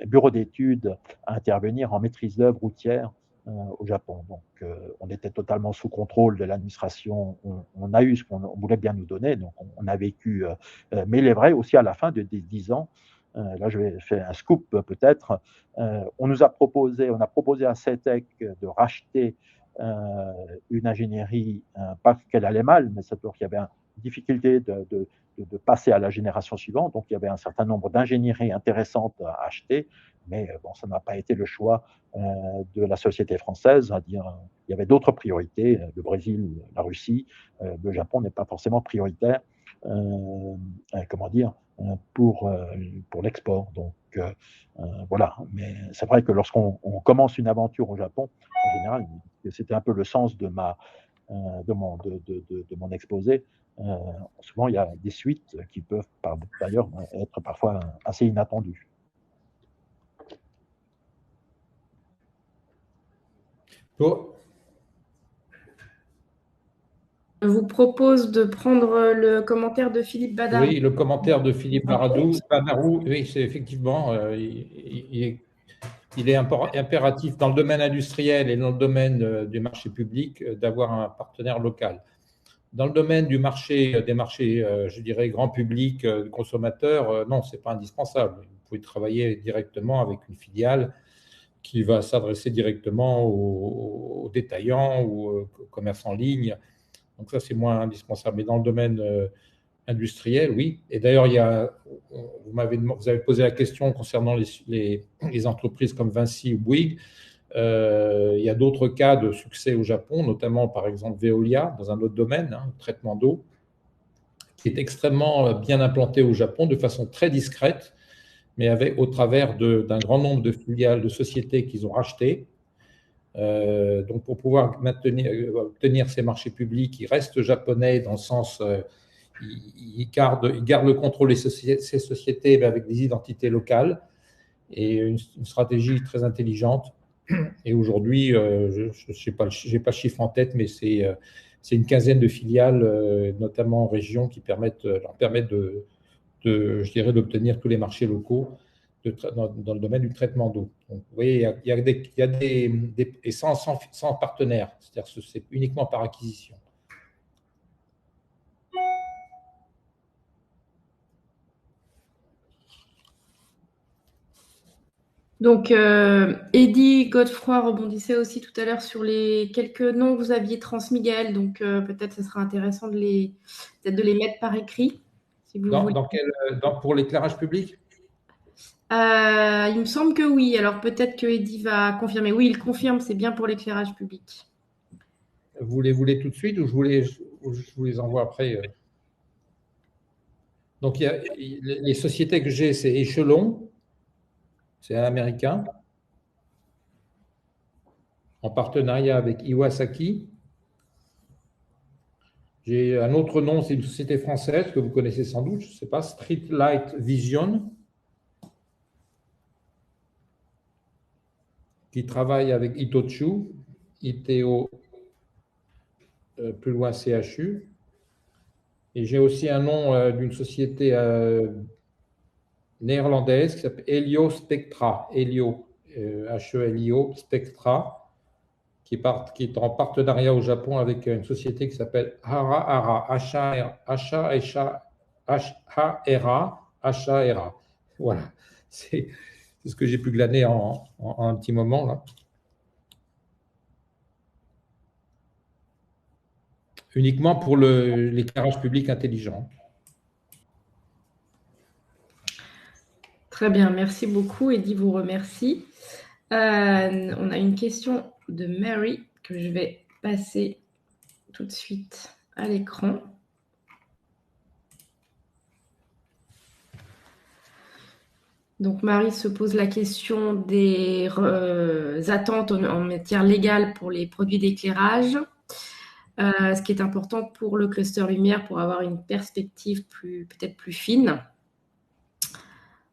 bureau d'études à intervenir en maîtrise d'œuvre routière au Japon. Donc, on était totalement sous contrôle de l'administration. On a eu ce qu'on voulait bien nous donner. Donc, on a vécu. Mais il est vrai aussi, à la fin des 10 ans, là, je vais faire un scoop peut-être. On a proposé à CETEC de racheter une ingénierie, pas qu'elle allait mal, mais c'est qu'il y avait une difficulté de passer à la génération suivante. Donc, il y avait un certain nombre d'ingénieries intéressantes à acheter, mais bon, ça n'a pas été le choix de la société française. Il y avait d'autres priorités, le Brésil, la Russie, le Japon n'est pas forcément prioritaire, comment dire, pour l'export. Donc, voilà. Mais c'est vrai que lorsqu'on commence une aventure au Japon, en général, c'était un peu le sens de mon exposé. Souvent, il y a des suites qui peuvent d'ailleurs être parfois assez inattendues. Je vous propose de prendre le commentaire de Philippe Badarou. Oui, le commentaire de Philippe Badarou, oui, c'est effectivement, il est impératif dans le domaine industriel et dans le domaine du marché public d'avoir un partenaire local. Dans le domaine des marchés, je dirais, grand public, consommateurs, non, ce n'est pas indispensable. Vous pouvez travailler directement avec une filiale qui va s'adresser directement aux détaillants ou aux commerçants en ligne. Donc ça, c'est moins indispensable. Mais dans le domaine industriel, oui. Et d'ailleurs, vous avez posé la question concernant les entreprises comme Vinci ou Bouygues. Il y a d'autres cas de succès au Japon, notamment par exemple Veolia, dans un autre domaine, le traitement d'eau, qui est extrêmement bien implanté au Japon de façon très discrète, mais au travers d'un grand nombre de filiales de sociétés qu'ils ont rachetées. Donc pour pouvoir obtenir ces marchés publics, ils restent japonais dans le sens, ils gardent le contrôle de ces sociétés, mais avec des identités locales et une stratégie très intelligente. Et aujourd'hui, je n'ai pas le chiffre en tête, mais c'est une quinzaine de filiales, notamment en région, qui leur permettent je dirais, d'obtenir tous les marchés locaux dans le domaine du traitement d'eau. Donc, vous voyez, il y a et sans partenaire, c'est-à-dire que c'est uniquement par acquisition. Donc, Eddy Godefroy rebondissait aussi tout à l'heure sur les quelques noms que vous aviez transmis, Gaël. Donc, peut-être ce sera intéressant de les mettre par écrit. Si vous voulez. Pour l'éclairage public ? Il me semble que oui. Alors, peut-être que Eddy va confirmer. Oui, il confirme, c'est bien pour l'éclairage public. Vous les voulez tout de suite ou je vous les envoie après Donc, les sociétés que j'ai, c'est Échelon. C'est un américain, en partenariat avec Iwasaki. J'ai un autre nom, c'est une société française que vous connaissez sans doute, je ne sais pas, Streetlight Vision, qui travaille avec Itochu, ITO, plus loin CHU. Et j'ai aussi un nom d'une société néerlandaise qui s'appelle Helio Spectra, Helio, H-E-L-I-O, Spectra, qui est en partenariat au Japon avec une société qui s'appelle Hara, H-A-R-A. Voilà, c'est ce que j'ai pu glaner en un petit moment là. Uniquement pour l'éclairage public intelligent. Très bien, merci beaucoup. Eddy vous remercie. On a une question de Mary que je vais passer tout de suite à l'écran. Donc, Marie se pose la question des attentes en matière légale pour les produits d'éclairage. Ce qui est important pour le cluster lumière pour avoir une perspective peut-être plus fine.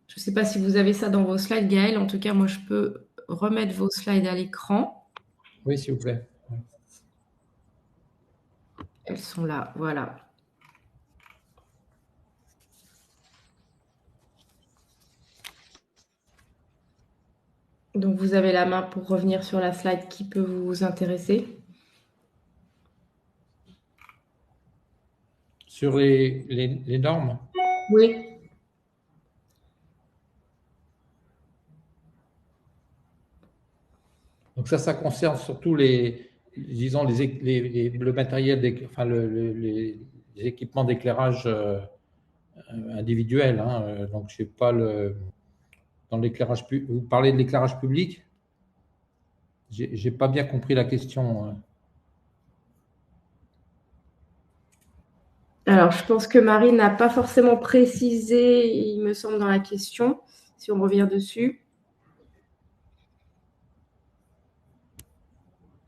Je ne sais pas si vous avez ça dans vos slides, Gaël. En tout cas, moi, je peux remettre vos slides à l'écran. Oui, s'il vous plaît. Elles sont là, voilà. Donc, vous avez la main pour revenir sur la slide qui peut vous intéresser. Sur les normes? Oui. Donc ça concerne surtout disons, le matériel, les équipements d'éclairage individuel. Hein. Donc, je sais pas dans l'éclairage public. Vous parlez de l'éclairage public? J'ai pas bien compris la question. Alors, je pense que Marie n'a pas forcément précisé, il me semble, dans la question, si on revient dessus.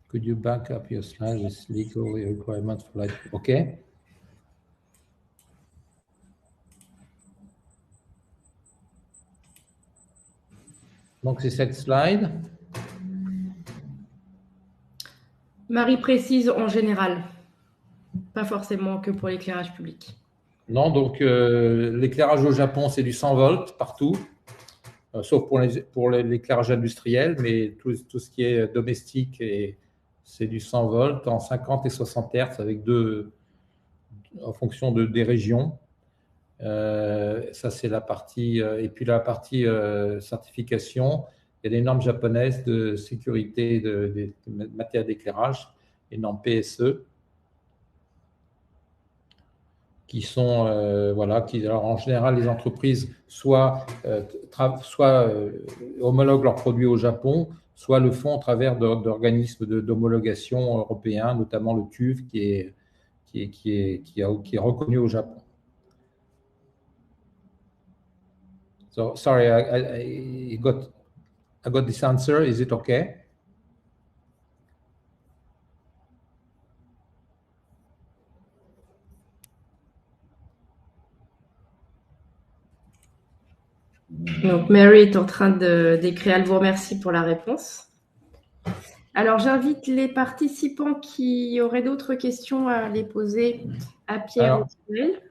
Could you back up your slide with legal requirements for light? OK. Donc, c'est cette slide. Marie précise en général, pas forcément que pour l'éclairage public. Non, donc l'éclairage au Japon, c'est du 100 volts partout, sauf pour l'éclairage industriel, mais tout ce qui est domestique, c'est du 100 volts en 50 et 60 Hz avec en fonction des régions. Ça, c'est la partie. Et puis la partie certification, il y a des normes japonaises de sécurité des matières d'éclairage, les normes PSE, qui sont, alors en général, les entreprises soit homologuent leurs produits au Japon, soit le font à travers d'organismes d'homologation européens, notamment le TÜV, qui est reconnu au Japon. So, sorry, I got this answer. Is it okay? Donc, Mary est en train d'écrire. Elle vous remercie pour la réponse. Alors, j'invite les participants qui auraient d'autres questions à les poser à Pierre ou Samuel.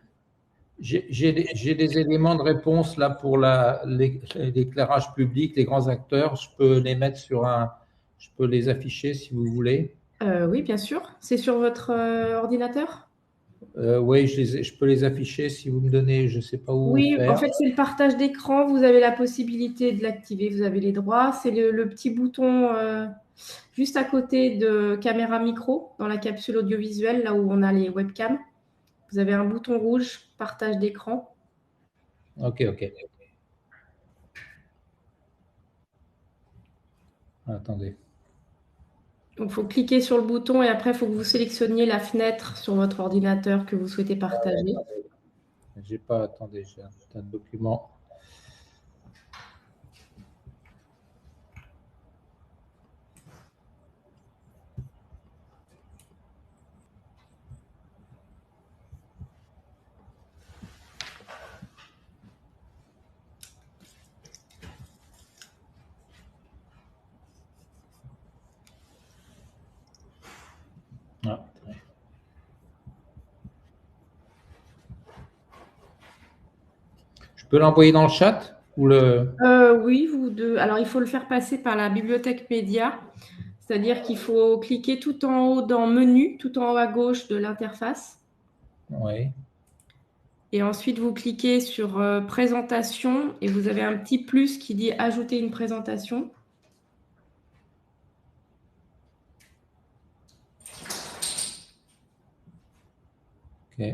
J'ai des éléments de réponse là pour l'éclairage public, les grands acteurs. Je peux les mettre je peux les afficher si vous voulez. Oui, bien sûr. C'est sur votre ordinateur? Oui, je peux les afficher si vous me donnez, je ne sais pas où. Oui, faire. En fait, c'est le partage d'écran. Vous avez la possibilité de l'activer. Vous avez les droits. C'est le petit bouton juste à côté de caméra micro dans la capsule audiovisuelle, là où on a les webcams. Vous avez un bouton rouge, partage d'écran. OK. Attendez. Donc, il faut cliquer sur le bouton et après, il faut que vous sélectionniez la fenêtre sur votre ordinateur que vous souhaitez partager. J'ai pas, attendez, j'ai un document. Je peux l'envoyer dans le chat ou Oui, vous deux. Alors, il faut le faire passer par la bibliothèque média. C'est-à-dire qu'il faut cliquer tout en haut dans Menu, tout en haut à gauche de l'interface. Oui. Et ensuite, vous cliquez sur Présentation et vous avez un petit plus qui dit Ajouter une présentation. OK.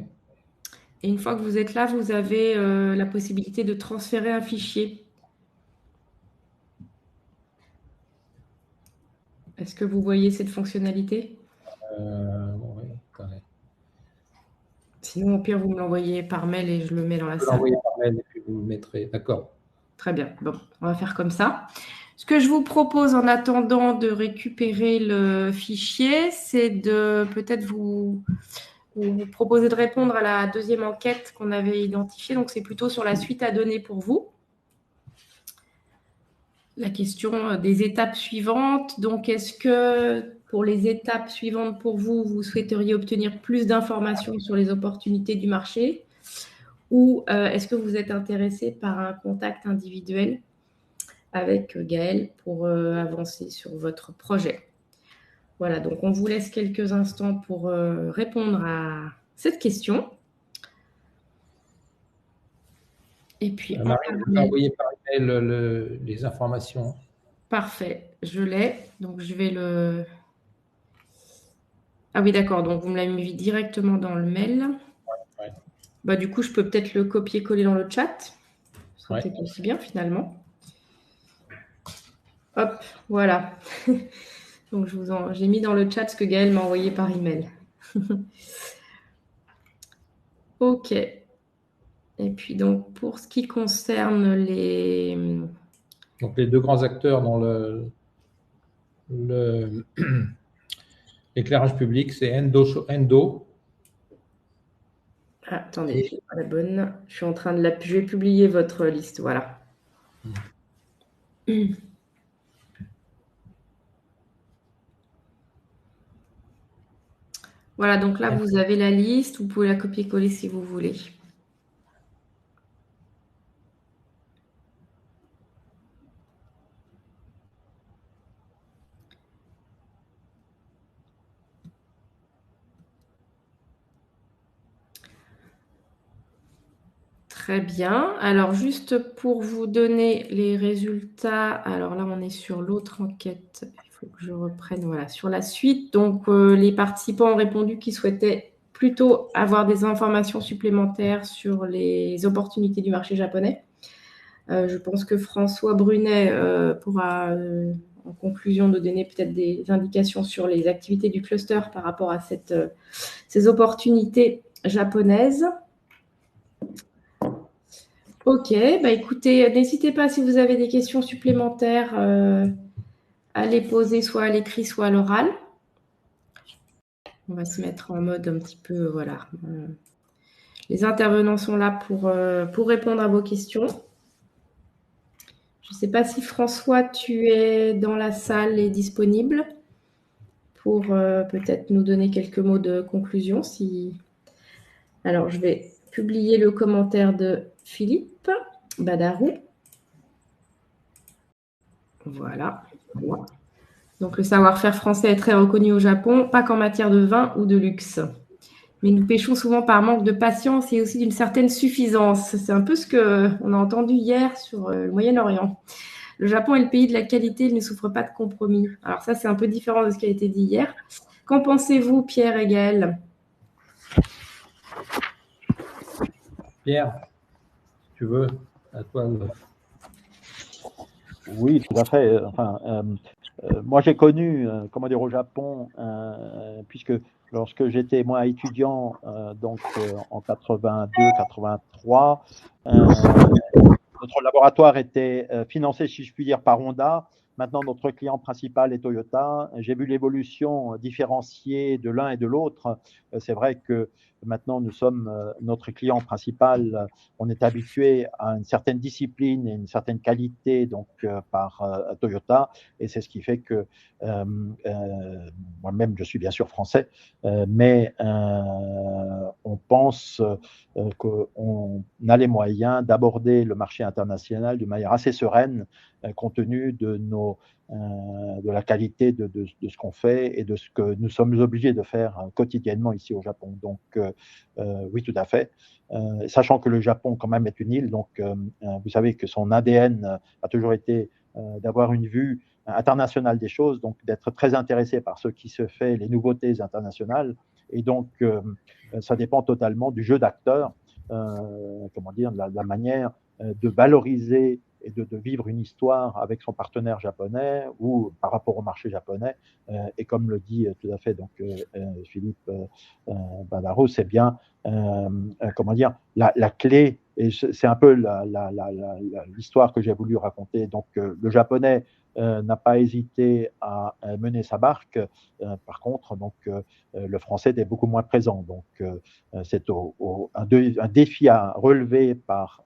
Et une fois que vous êtes là, vous avez la possibilité de transférer un fichier. Est-ce que vous voyez cette fonctionnalité? Oui, attendez. Sinon, au pire, vous me l'envoyez par mail et je le mets dans la salle. L'envoyer par mail et puis vous le mettrez. D'accord. Très bien. Bon, on va faire comme ça. Ce que je vous propose en attendant de récupérer le fichier, c'est de peut-être vous proposer de répondre à la deuxième enquête qu'on avait identifiée. Donc, c'est plutôt sur la suite à donner pour vous. la question des étapes suivantes. Donc, est-ce que pour les étapes suivantes pour vous, vous souhaiteriez obtenir plus d'informations sur les opportunités du marché ou est-ce que vous êtes intéressé par un contact individuel avec Gaël pour avancer sur votre projet? Voilà, donc on vous laisse quelques instants pour répondre à cette question. Et puis, Marie, vous pouvez envoyer par email les informations. Parfait, je l'ai. Donc, je vais le... Ah oui, d'accord. Donc, vous me l'avez mis directement dans le mail. Ouais. Bah, du coup, je peux peut-être le copier-coller dans le chat. Ce sera peut-être aussi bien, finalement. Hop, voilà. Donc, j'ai mis dans le chat ce que Gaël m'a envoyé par email. OK. Et puis, donc, pour ce qui concerne les... Donc, les deux grands acteurs dans l'éclairage public, c'est Endo. Ah, attendez, je n'ai pas la bonne. Je suis en train de je vais publier votre liste, voilà. Voilà, donc là, vous avez la liste. Vous pouvez la copier-coller si vous voulez. Très bien. Alors, juste pour vous donner les résultats, alors là, on est sur l'autre enquête. Il faut que je reprenne, voilà, sur la suite. Donc, les participants ont répondu qu'ils souhaitaient plutôt avoir des informations supplémentaires sur les opportunités du marché japonais. Je pense que François Brunet pourra, en conclusion, de donner peut-être des indications sur les activités du cluster par rapport à ces opportunités japonaises. Ok, bah écoutez, n'hésitez pas si vous avez des questions supplémentaires à les poser soit à l'écrit, soit à l'oral. On va se mettre en mode un petit peu, voilà. Les intervenants sont là pour répondre à vos questions. Je ne sais pas si François, tu es dans la salle et disponible pour peut-être nous donner quelques mots de conclusion. Alors, je vais publier le commentaire de Philippe Badarou. Voilà. Donc, le savoir-faire français est très reconnu au Japon, pas qu'en matière de vin ou de luxe. Mais nous pêchons souvent par manque de patience et aussi d'une certaine suffisance. C'est un peu ce qu'on a entendu hier sur le Moyen-Orient. Le Japon est le pays de la qualité, il ne souffre pas de compromis. Alors ça, c'est un peu différent de ce qui a été dit hier. Qu'en pensez-vous, Pierre et Gaël? Pierre, si tu veux, à toi. Oui, tout à fait. Enfin, moi, j'ai connu, comment dire, au Japon, puisque lorsque j'étais moi étudiant, donc en 82-83, notre laboratoire était financé, si je puis dire, par Honda. Maintenant, notre client principal est Toyota. J'ai vu l'évolution différenciée de l'un et de l'autre. C'est vrai que maintenant, nous sommes notre client principal. On est habitué à une certaine discipline et une certaine qualité donc par Toyota. Et c'est ce qui fait que moi-même, je suis bien sûr français, mais on pense qu'on a les moyens d'aborder le marché international d'une manière assez sereine, compte tenu de la qualité de ce qu'on fait et de ce que nous sommes obligés de faire quotidiennement ici au Japon. Donc, oui, tout à fait. Sachant que le Japon, quand même, est une île, donc vous savez que son ADN a toujours été d'avoir une vue internationale des choses, donc d'être très intéressé par ce qui se fait, les nouveautés internationales. Et donc, ça dépend totalement du jeu d'acteurs, comment dire, de la manière de valoriser et de vivre une histoire avec son partenaire japonais ou par rapport au marché japonais. Et comme le dit tout à fait donc Philippe Badarou, c'est bien comment dire la clé. Et c'est un peu l'histoire que j'ai voulu raconter. Donc le japonais n'a pas hésité à mener sa barque. Par contre, donc le français était beaucoup moins présent. Donc c'est un défi à relever par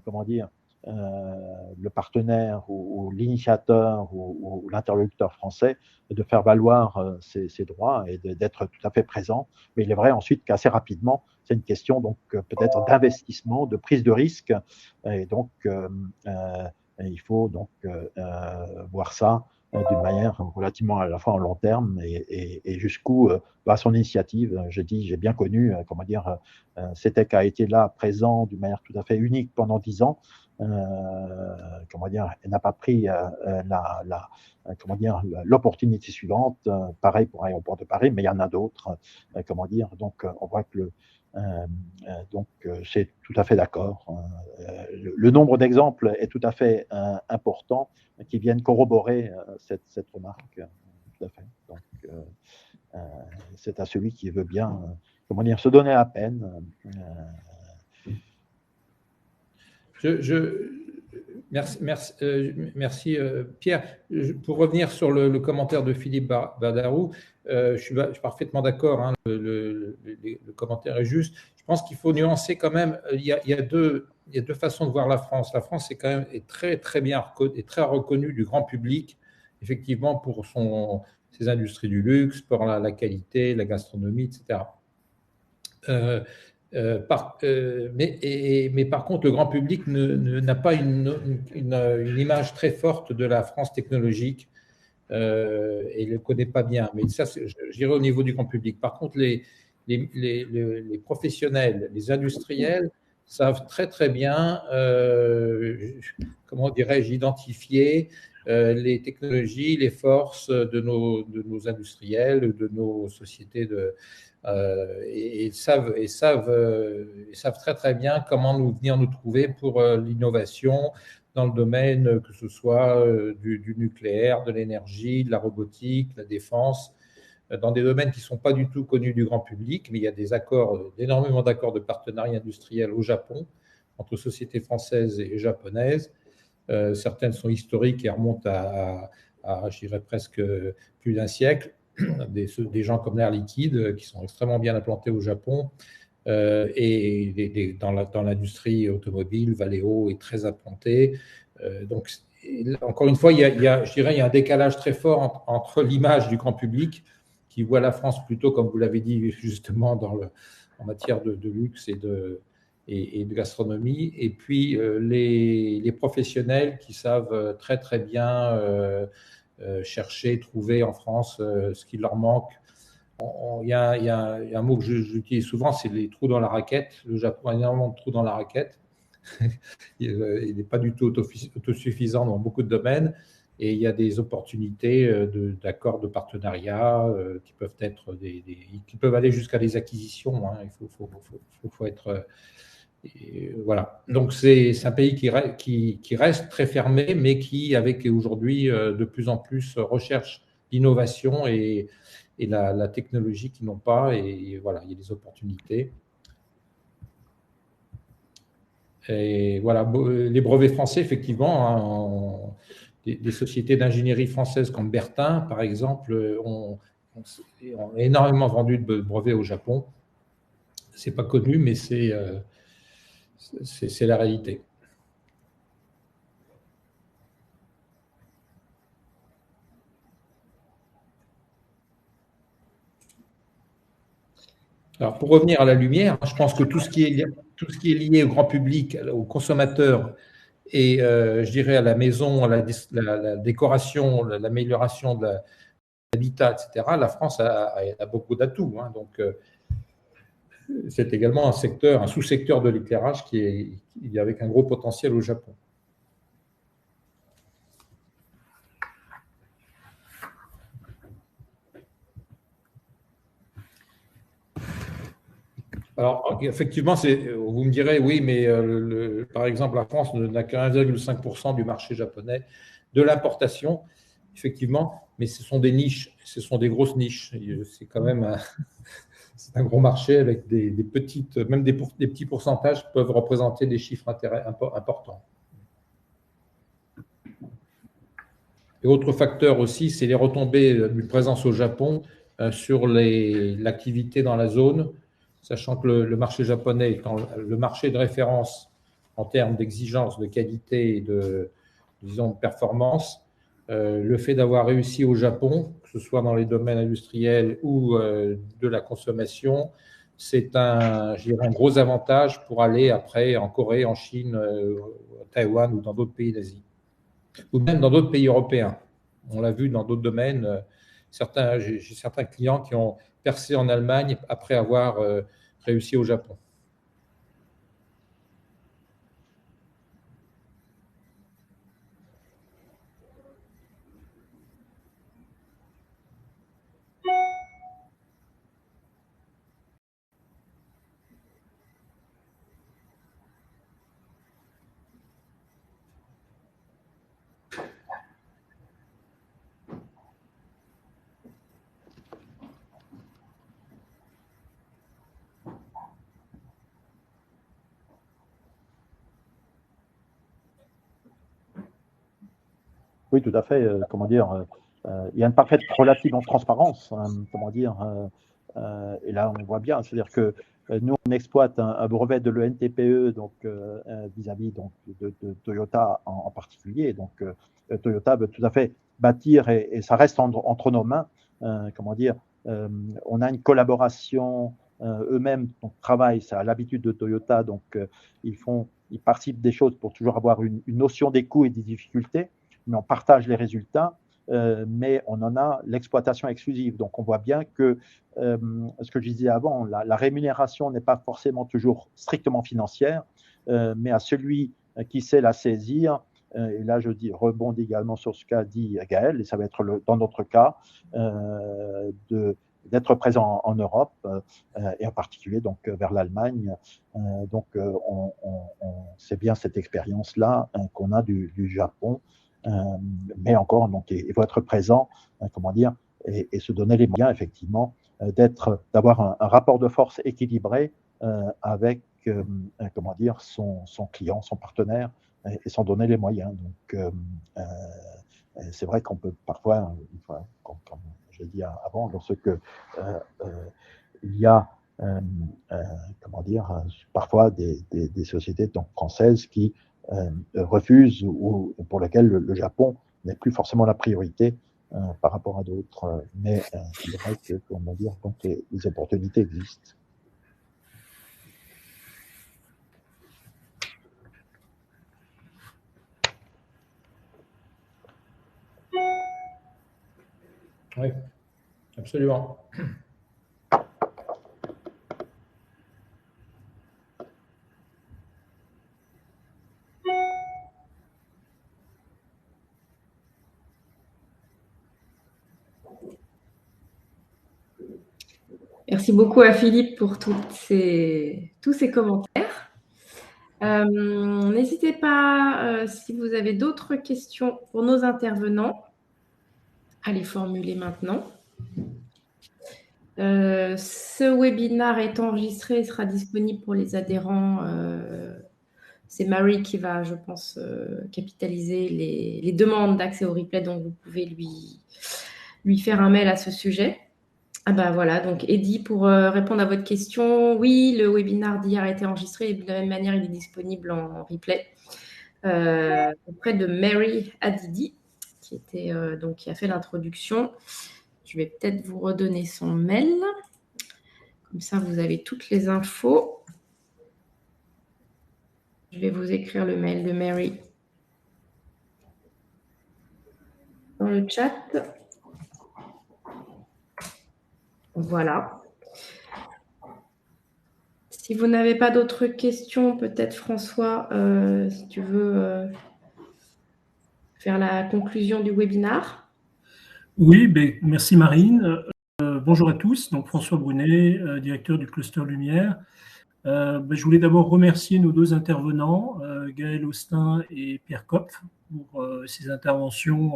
comment dire le partenaire ou l'initiateur ou l'interlocuteur français de faire valoir ses droits et d'être tout à fait présent. Mais il est vrai ensuite qu'assez rapidement, c'est une question donc peut-être d'investissement, de prise de risque. Et donc, il faut donc voir ça d'une manière relativement à la fois en long terme et jusqu'où va son initiative. J'ai bien connu, comment dire, CETEC a été là, présent d'une manière tout à fait unique pendant 10 ans. Comment dire, elle n'a pas pris comment dire, l'opportunité suivante. Pareil pour l'aéroport de Paris, mais il y en a d'autres. Comment dire, donc on voit que donc c'est tout à fait d'accord. Le nombre d'exemples est tout à fait important qui viennent corroborer cette remarque. Tout à fait. Donc c'est à celui qui veut bien, comment dire, se donner la peine. Merci Pierre. Pour revenir sur le commentaire de Philippe Badarou, je suis parfaitement d'accord, hein, le commentaire est juste. Je pense qu'il faut nuancer quand même. Il y a deux façons de voir la France. La France est très, très bien et très reconnue du grand public, effectivement, pour ses industries du luxe, pour la qualité, la gastronomie, etc. Mais par contre, le grand public n'a pas une image très forte de la France technologique et ne le connaît pas bien. Mais ça, je dirais au niveau du grand public. Par contre, les professionnels, les industriels savent très très bien, comment dirais-je, identifier les technologies, les forces de nos industriels, de nos sociétés et savent très très bien comment venir nous trouver pour l'innovation dans le domaine, que ce soit du nucléaire, de l'énergie, de la robotique, de la défense, dans des domaines qui ne sont pas du tout connus du grand public, mais il y a énormément d'accords de partenariat industriel au Japon entre sociétés françaises et japonaises. Certaines sont historiques et remontent à je dirais presque plus d'1 siècle. Des gens comme l'Air Liquide qui sont extrêmement bien implantés au Japon et dans l'industrie automobile, Valeo est très implanté. Donc, encore une fois, je dirais, il y a un décalage très fort entre l'image du grand public qui voit la France plutôt, comme vous l'avez dit justement, en matière de luxe et de gastronomie, et puis les professionnels qui savent très très bien chercher, trouver en France ce qui leur manque. Il y a un mot que j'utilise souvent, c'est les trous dans la raquette. Le Japon a énormément de trous dans la raquette. Il n'est pas du tout autosuffisant dans beaucoup de domaines. Et il y a des opportunités d'accords de partenariat qui peuvent être qui peuvent aller jusqu'à des acquisitions. Hein. Il faut être voilà. Donc c'est un pays qui reste très fermé, mais qui, avec aujourd'hui de plus en plus, recherche l'innovation et la technologie qu'ils n'ont pas. Et voilà, il y a des opportunités. Et voilà, les brevets français, effectivement, hein, des sociétés d'ingénierie françaises comme Bertin, par exemple, ont énormément vendu de brevets au Japon. C'est pas connu, mais c'est la réalité. Alors, pour revenir à la lumière, je pense que tout ce qui est lié au grand public, aux consommateurs et, je dirais, à la maison, à la décoration, l'amélioration de l'habitat, etc., la France a beaucoup d'atouts. Hein, donc, c'est également un sous-secteur de l'éclairage qui est avec un gros potentiel au Japon. Alors, effectivement, vous me direz, oui, mais par exemple, la France n'a que 1,5% du marché japonais de l'importation, effectivement, mais ce sont des niches, ce sont des grosses niches. C'est quand même c'est un gros marché avec des petites, même des petits pourcentages peuvent représenter des chiffres importants. Et autre facteur aussi, c'est les retombées d'une présence au Japon sur l'activité dans la zone, sachant que le marché japonais étant le marché de référence en termes d'exigence, de qualité et de, disons, de performance. Le fait d'avoir réussi au Japon, que ce soit dans les domaines industriels ou de la consommation, c'est je dirais, un gros avantage pour aller après en Corée, en Chine, à Taïwan ou dans d'autres pays d'Asie, ou même dans d'autres pays européens. On l'a vu dans d'autres domaines. J'ai certains clients qui ont percé en Allemagne après avoir réussi au Japon. Oui, tout à fait. Comment dire, il y a une parfaite relative en transparence. Comment dire, et là, on voit bien. C'est-à-dire que nous, on exploite un brevet de l'ENTPE donc vis-à-vis donc de Toyota en particulier. Donc, Toyota veut tout à fait bâtir et ça reste entre nos mains. Comment dire, on a une collaboration. Eux-mêmes travaillent, c'est à l'habitude de Toyota, donc ils participent des choses pour toujours avoir une notion des coûts et des difficultés, mais on partage les résultats, mais on en a l'exploitation exclusive. Donc on voit bien que ce que je disais avant, la rémunération n'est pas forcément toujours strictement financière, mais à celui qui sait la saisir. Et là, rebondis également sur ce qu'a dit Gaël, et ça va être dans notre cas, d'être présent en Europe et en particulier donc vers l'Allemagne. Donc, c'est bien cette expérience-là qu'on a du Japon, mais encore, donc, il faut être présent, comment dire, et se donner les moyens, effectivement, d'avoir un rapport de force équilibré avec, comment dire, son client, son partenaire, et s'en donner les moyens. Donc, c'est vrai qu'on peut parfois, comme je l'ai dit avant, lorsque il y a, comment dire, parfois des sociétés donc, françaises qui refusent ou pour lesquelles le Japon n'est plus forcément la priorité par rapport à d'autres. Mais c'est vrai que, comment dire, donc les opportunités existent. Oui, absolument. Merci beaucoup à Philippe pour tous ces commentaires. N'hésitez pas, si vous avez d'autres questions pour nos intervenants, à les formuler maintenant. Ce webinaire est enregistré et sera disponible pour les adhérents. C'est Mary qui va, je pense, capitaliser les demandes d'accès au replay, donc vous pouvez lui faire un mail à ce sujet. Ah ben voilà, donc Eddy, pour répondre à votre question, oui, le webinaire d'hier a été enregistré et de la même manière, il est disponible en replay auprès de Mary Adidi, qui a fait l'introduction. Je vais peut-être vous redonner son mail. Comme ça, vous avez toutes les infos. Je vais vous écrire le mail de Mary dans le chat. Voilà. Si vous n'avez pas d'autres questions, peut-être François, si tu veux faire la conclusion du webinaire. Oui, merci Marine. Bonjour à tous, donc François Brunet, directeur du Cluster Lumière. Je voulais d'abord remercier nos deux intervenants, Gaël Austin et Pierre Kopf, pour ces interventions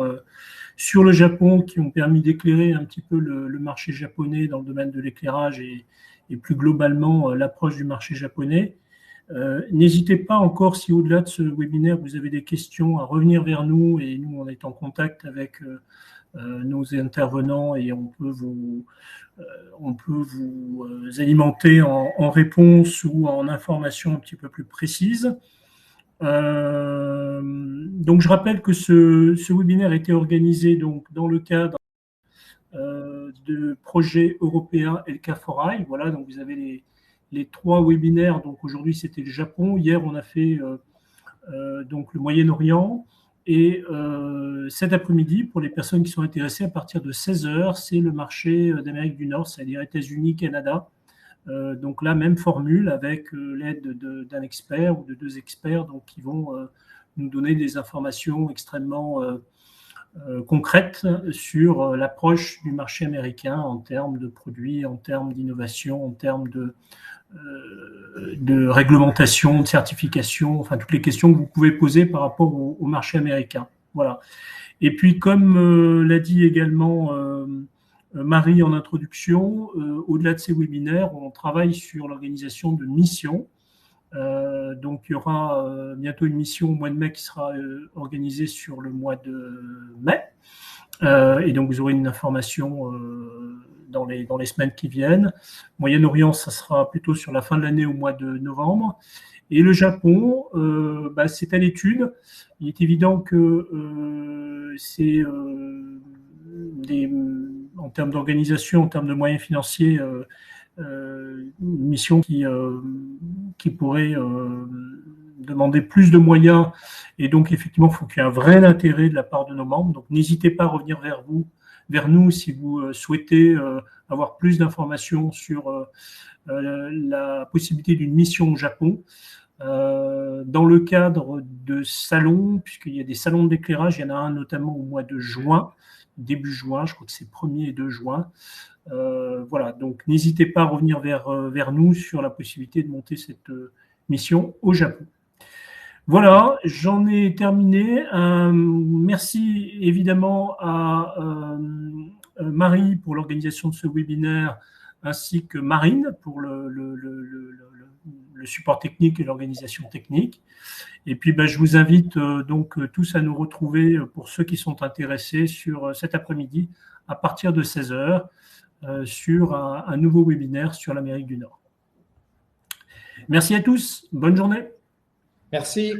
sur le Japon qui ont permis d'éclairer un petit peu le marché japonais dans le domaine de l'éclairage et plus globalement l'approche du marché japonais. N'hésitez pas encore, si au-delà de ce webinaire, vous avez des questions, à revenir vers nous, et nous, on est en contact avec nos intervenants et on peut vous alimenter en réponses ou en informations un petit peu plus précises. Donc, je rappelle que ce webinaire a été organisé donc, dans le cadre de projet européen ELCA4I. Voilà, donc vous avez les 3 webinaires. Donc, aujourd'hui, c'était le Japon. Hier, on a fait donc le Moyen-Orient. Et cet après-midi, pour les personnes qui sont intéressées, à partir de 16h, c'est le marché d'Amérique du Nord, c'est-à-dire États-Unis, Canada. Donc la même formule avec l'aide d'un expert ou de 2 experts donc, qui vont nous donner des informations extrêmement concrètes sur l'approche du marché américain en termes de produits, en termes d'innovation, en termes de réglementation, de certification, enfin toutes les questions que vous pouvez poser par rapport au marché américain. Voilà. Et puis, comme l'a dit également Marie en introduction, au-delà de ces webinaires, on travaille sur l'organisation de missions. Donc, il y aura bientôt une mission au mois de mai qui sera organisée sur le mois de mai. Et donc, vous aurez une information dans les semaines qui viennent. Moyen-Orient, ça sera plutôt sur la fin de l'année au mois de novembre. Et le Japon, c'est à l'étude. Il est évident que c'est en termes d'organisation, en termes de moyens financiers, une mission qui pourrait demander plus de moyens. Et donc, effectivement, il faut qu'il y ait un vrai intérêt de la part de nos membres. Donc, n'hésitez pas à revenir vers nous si vous souhaitez avoir plus d'informations sur la possibilité d'une mission au Japon. Dans le cadre de salons, puisqu'il y a des salons d'éclairage, il y en a un notamment au mois de juin, début juin, je crois que c'est 1er et 2 juin. Voilà, donc n'hésitez pas à revenir vers nous sur la possibilité de monter cette mission au Japon. Voilà, j'en ai terminé. Merci évidemment à Marie pour l'organisation de ce webinaire, ainsi que Marine pour le support technique et l'organisation technique. Et puis, je vous invite donc tous à nous retrouver pour ceux qui sont intéressés sur cet après-midi à partir de 16h sur un nouveau webinaire sur l'Amérique du Nord. Merci à tous. Bonne journée. Merci.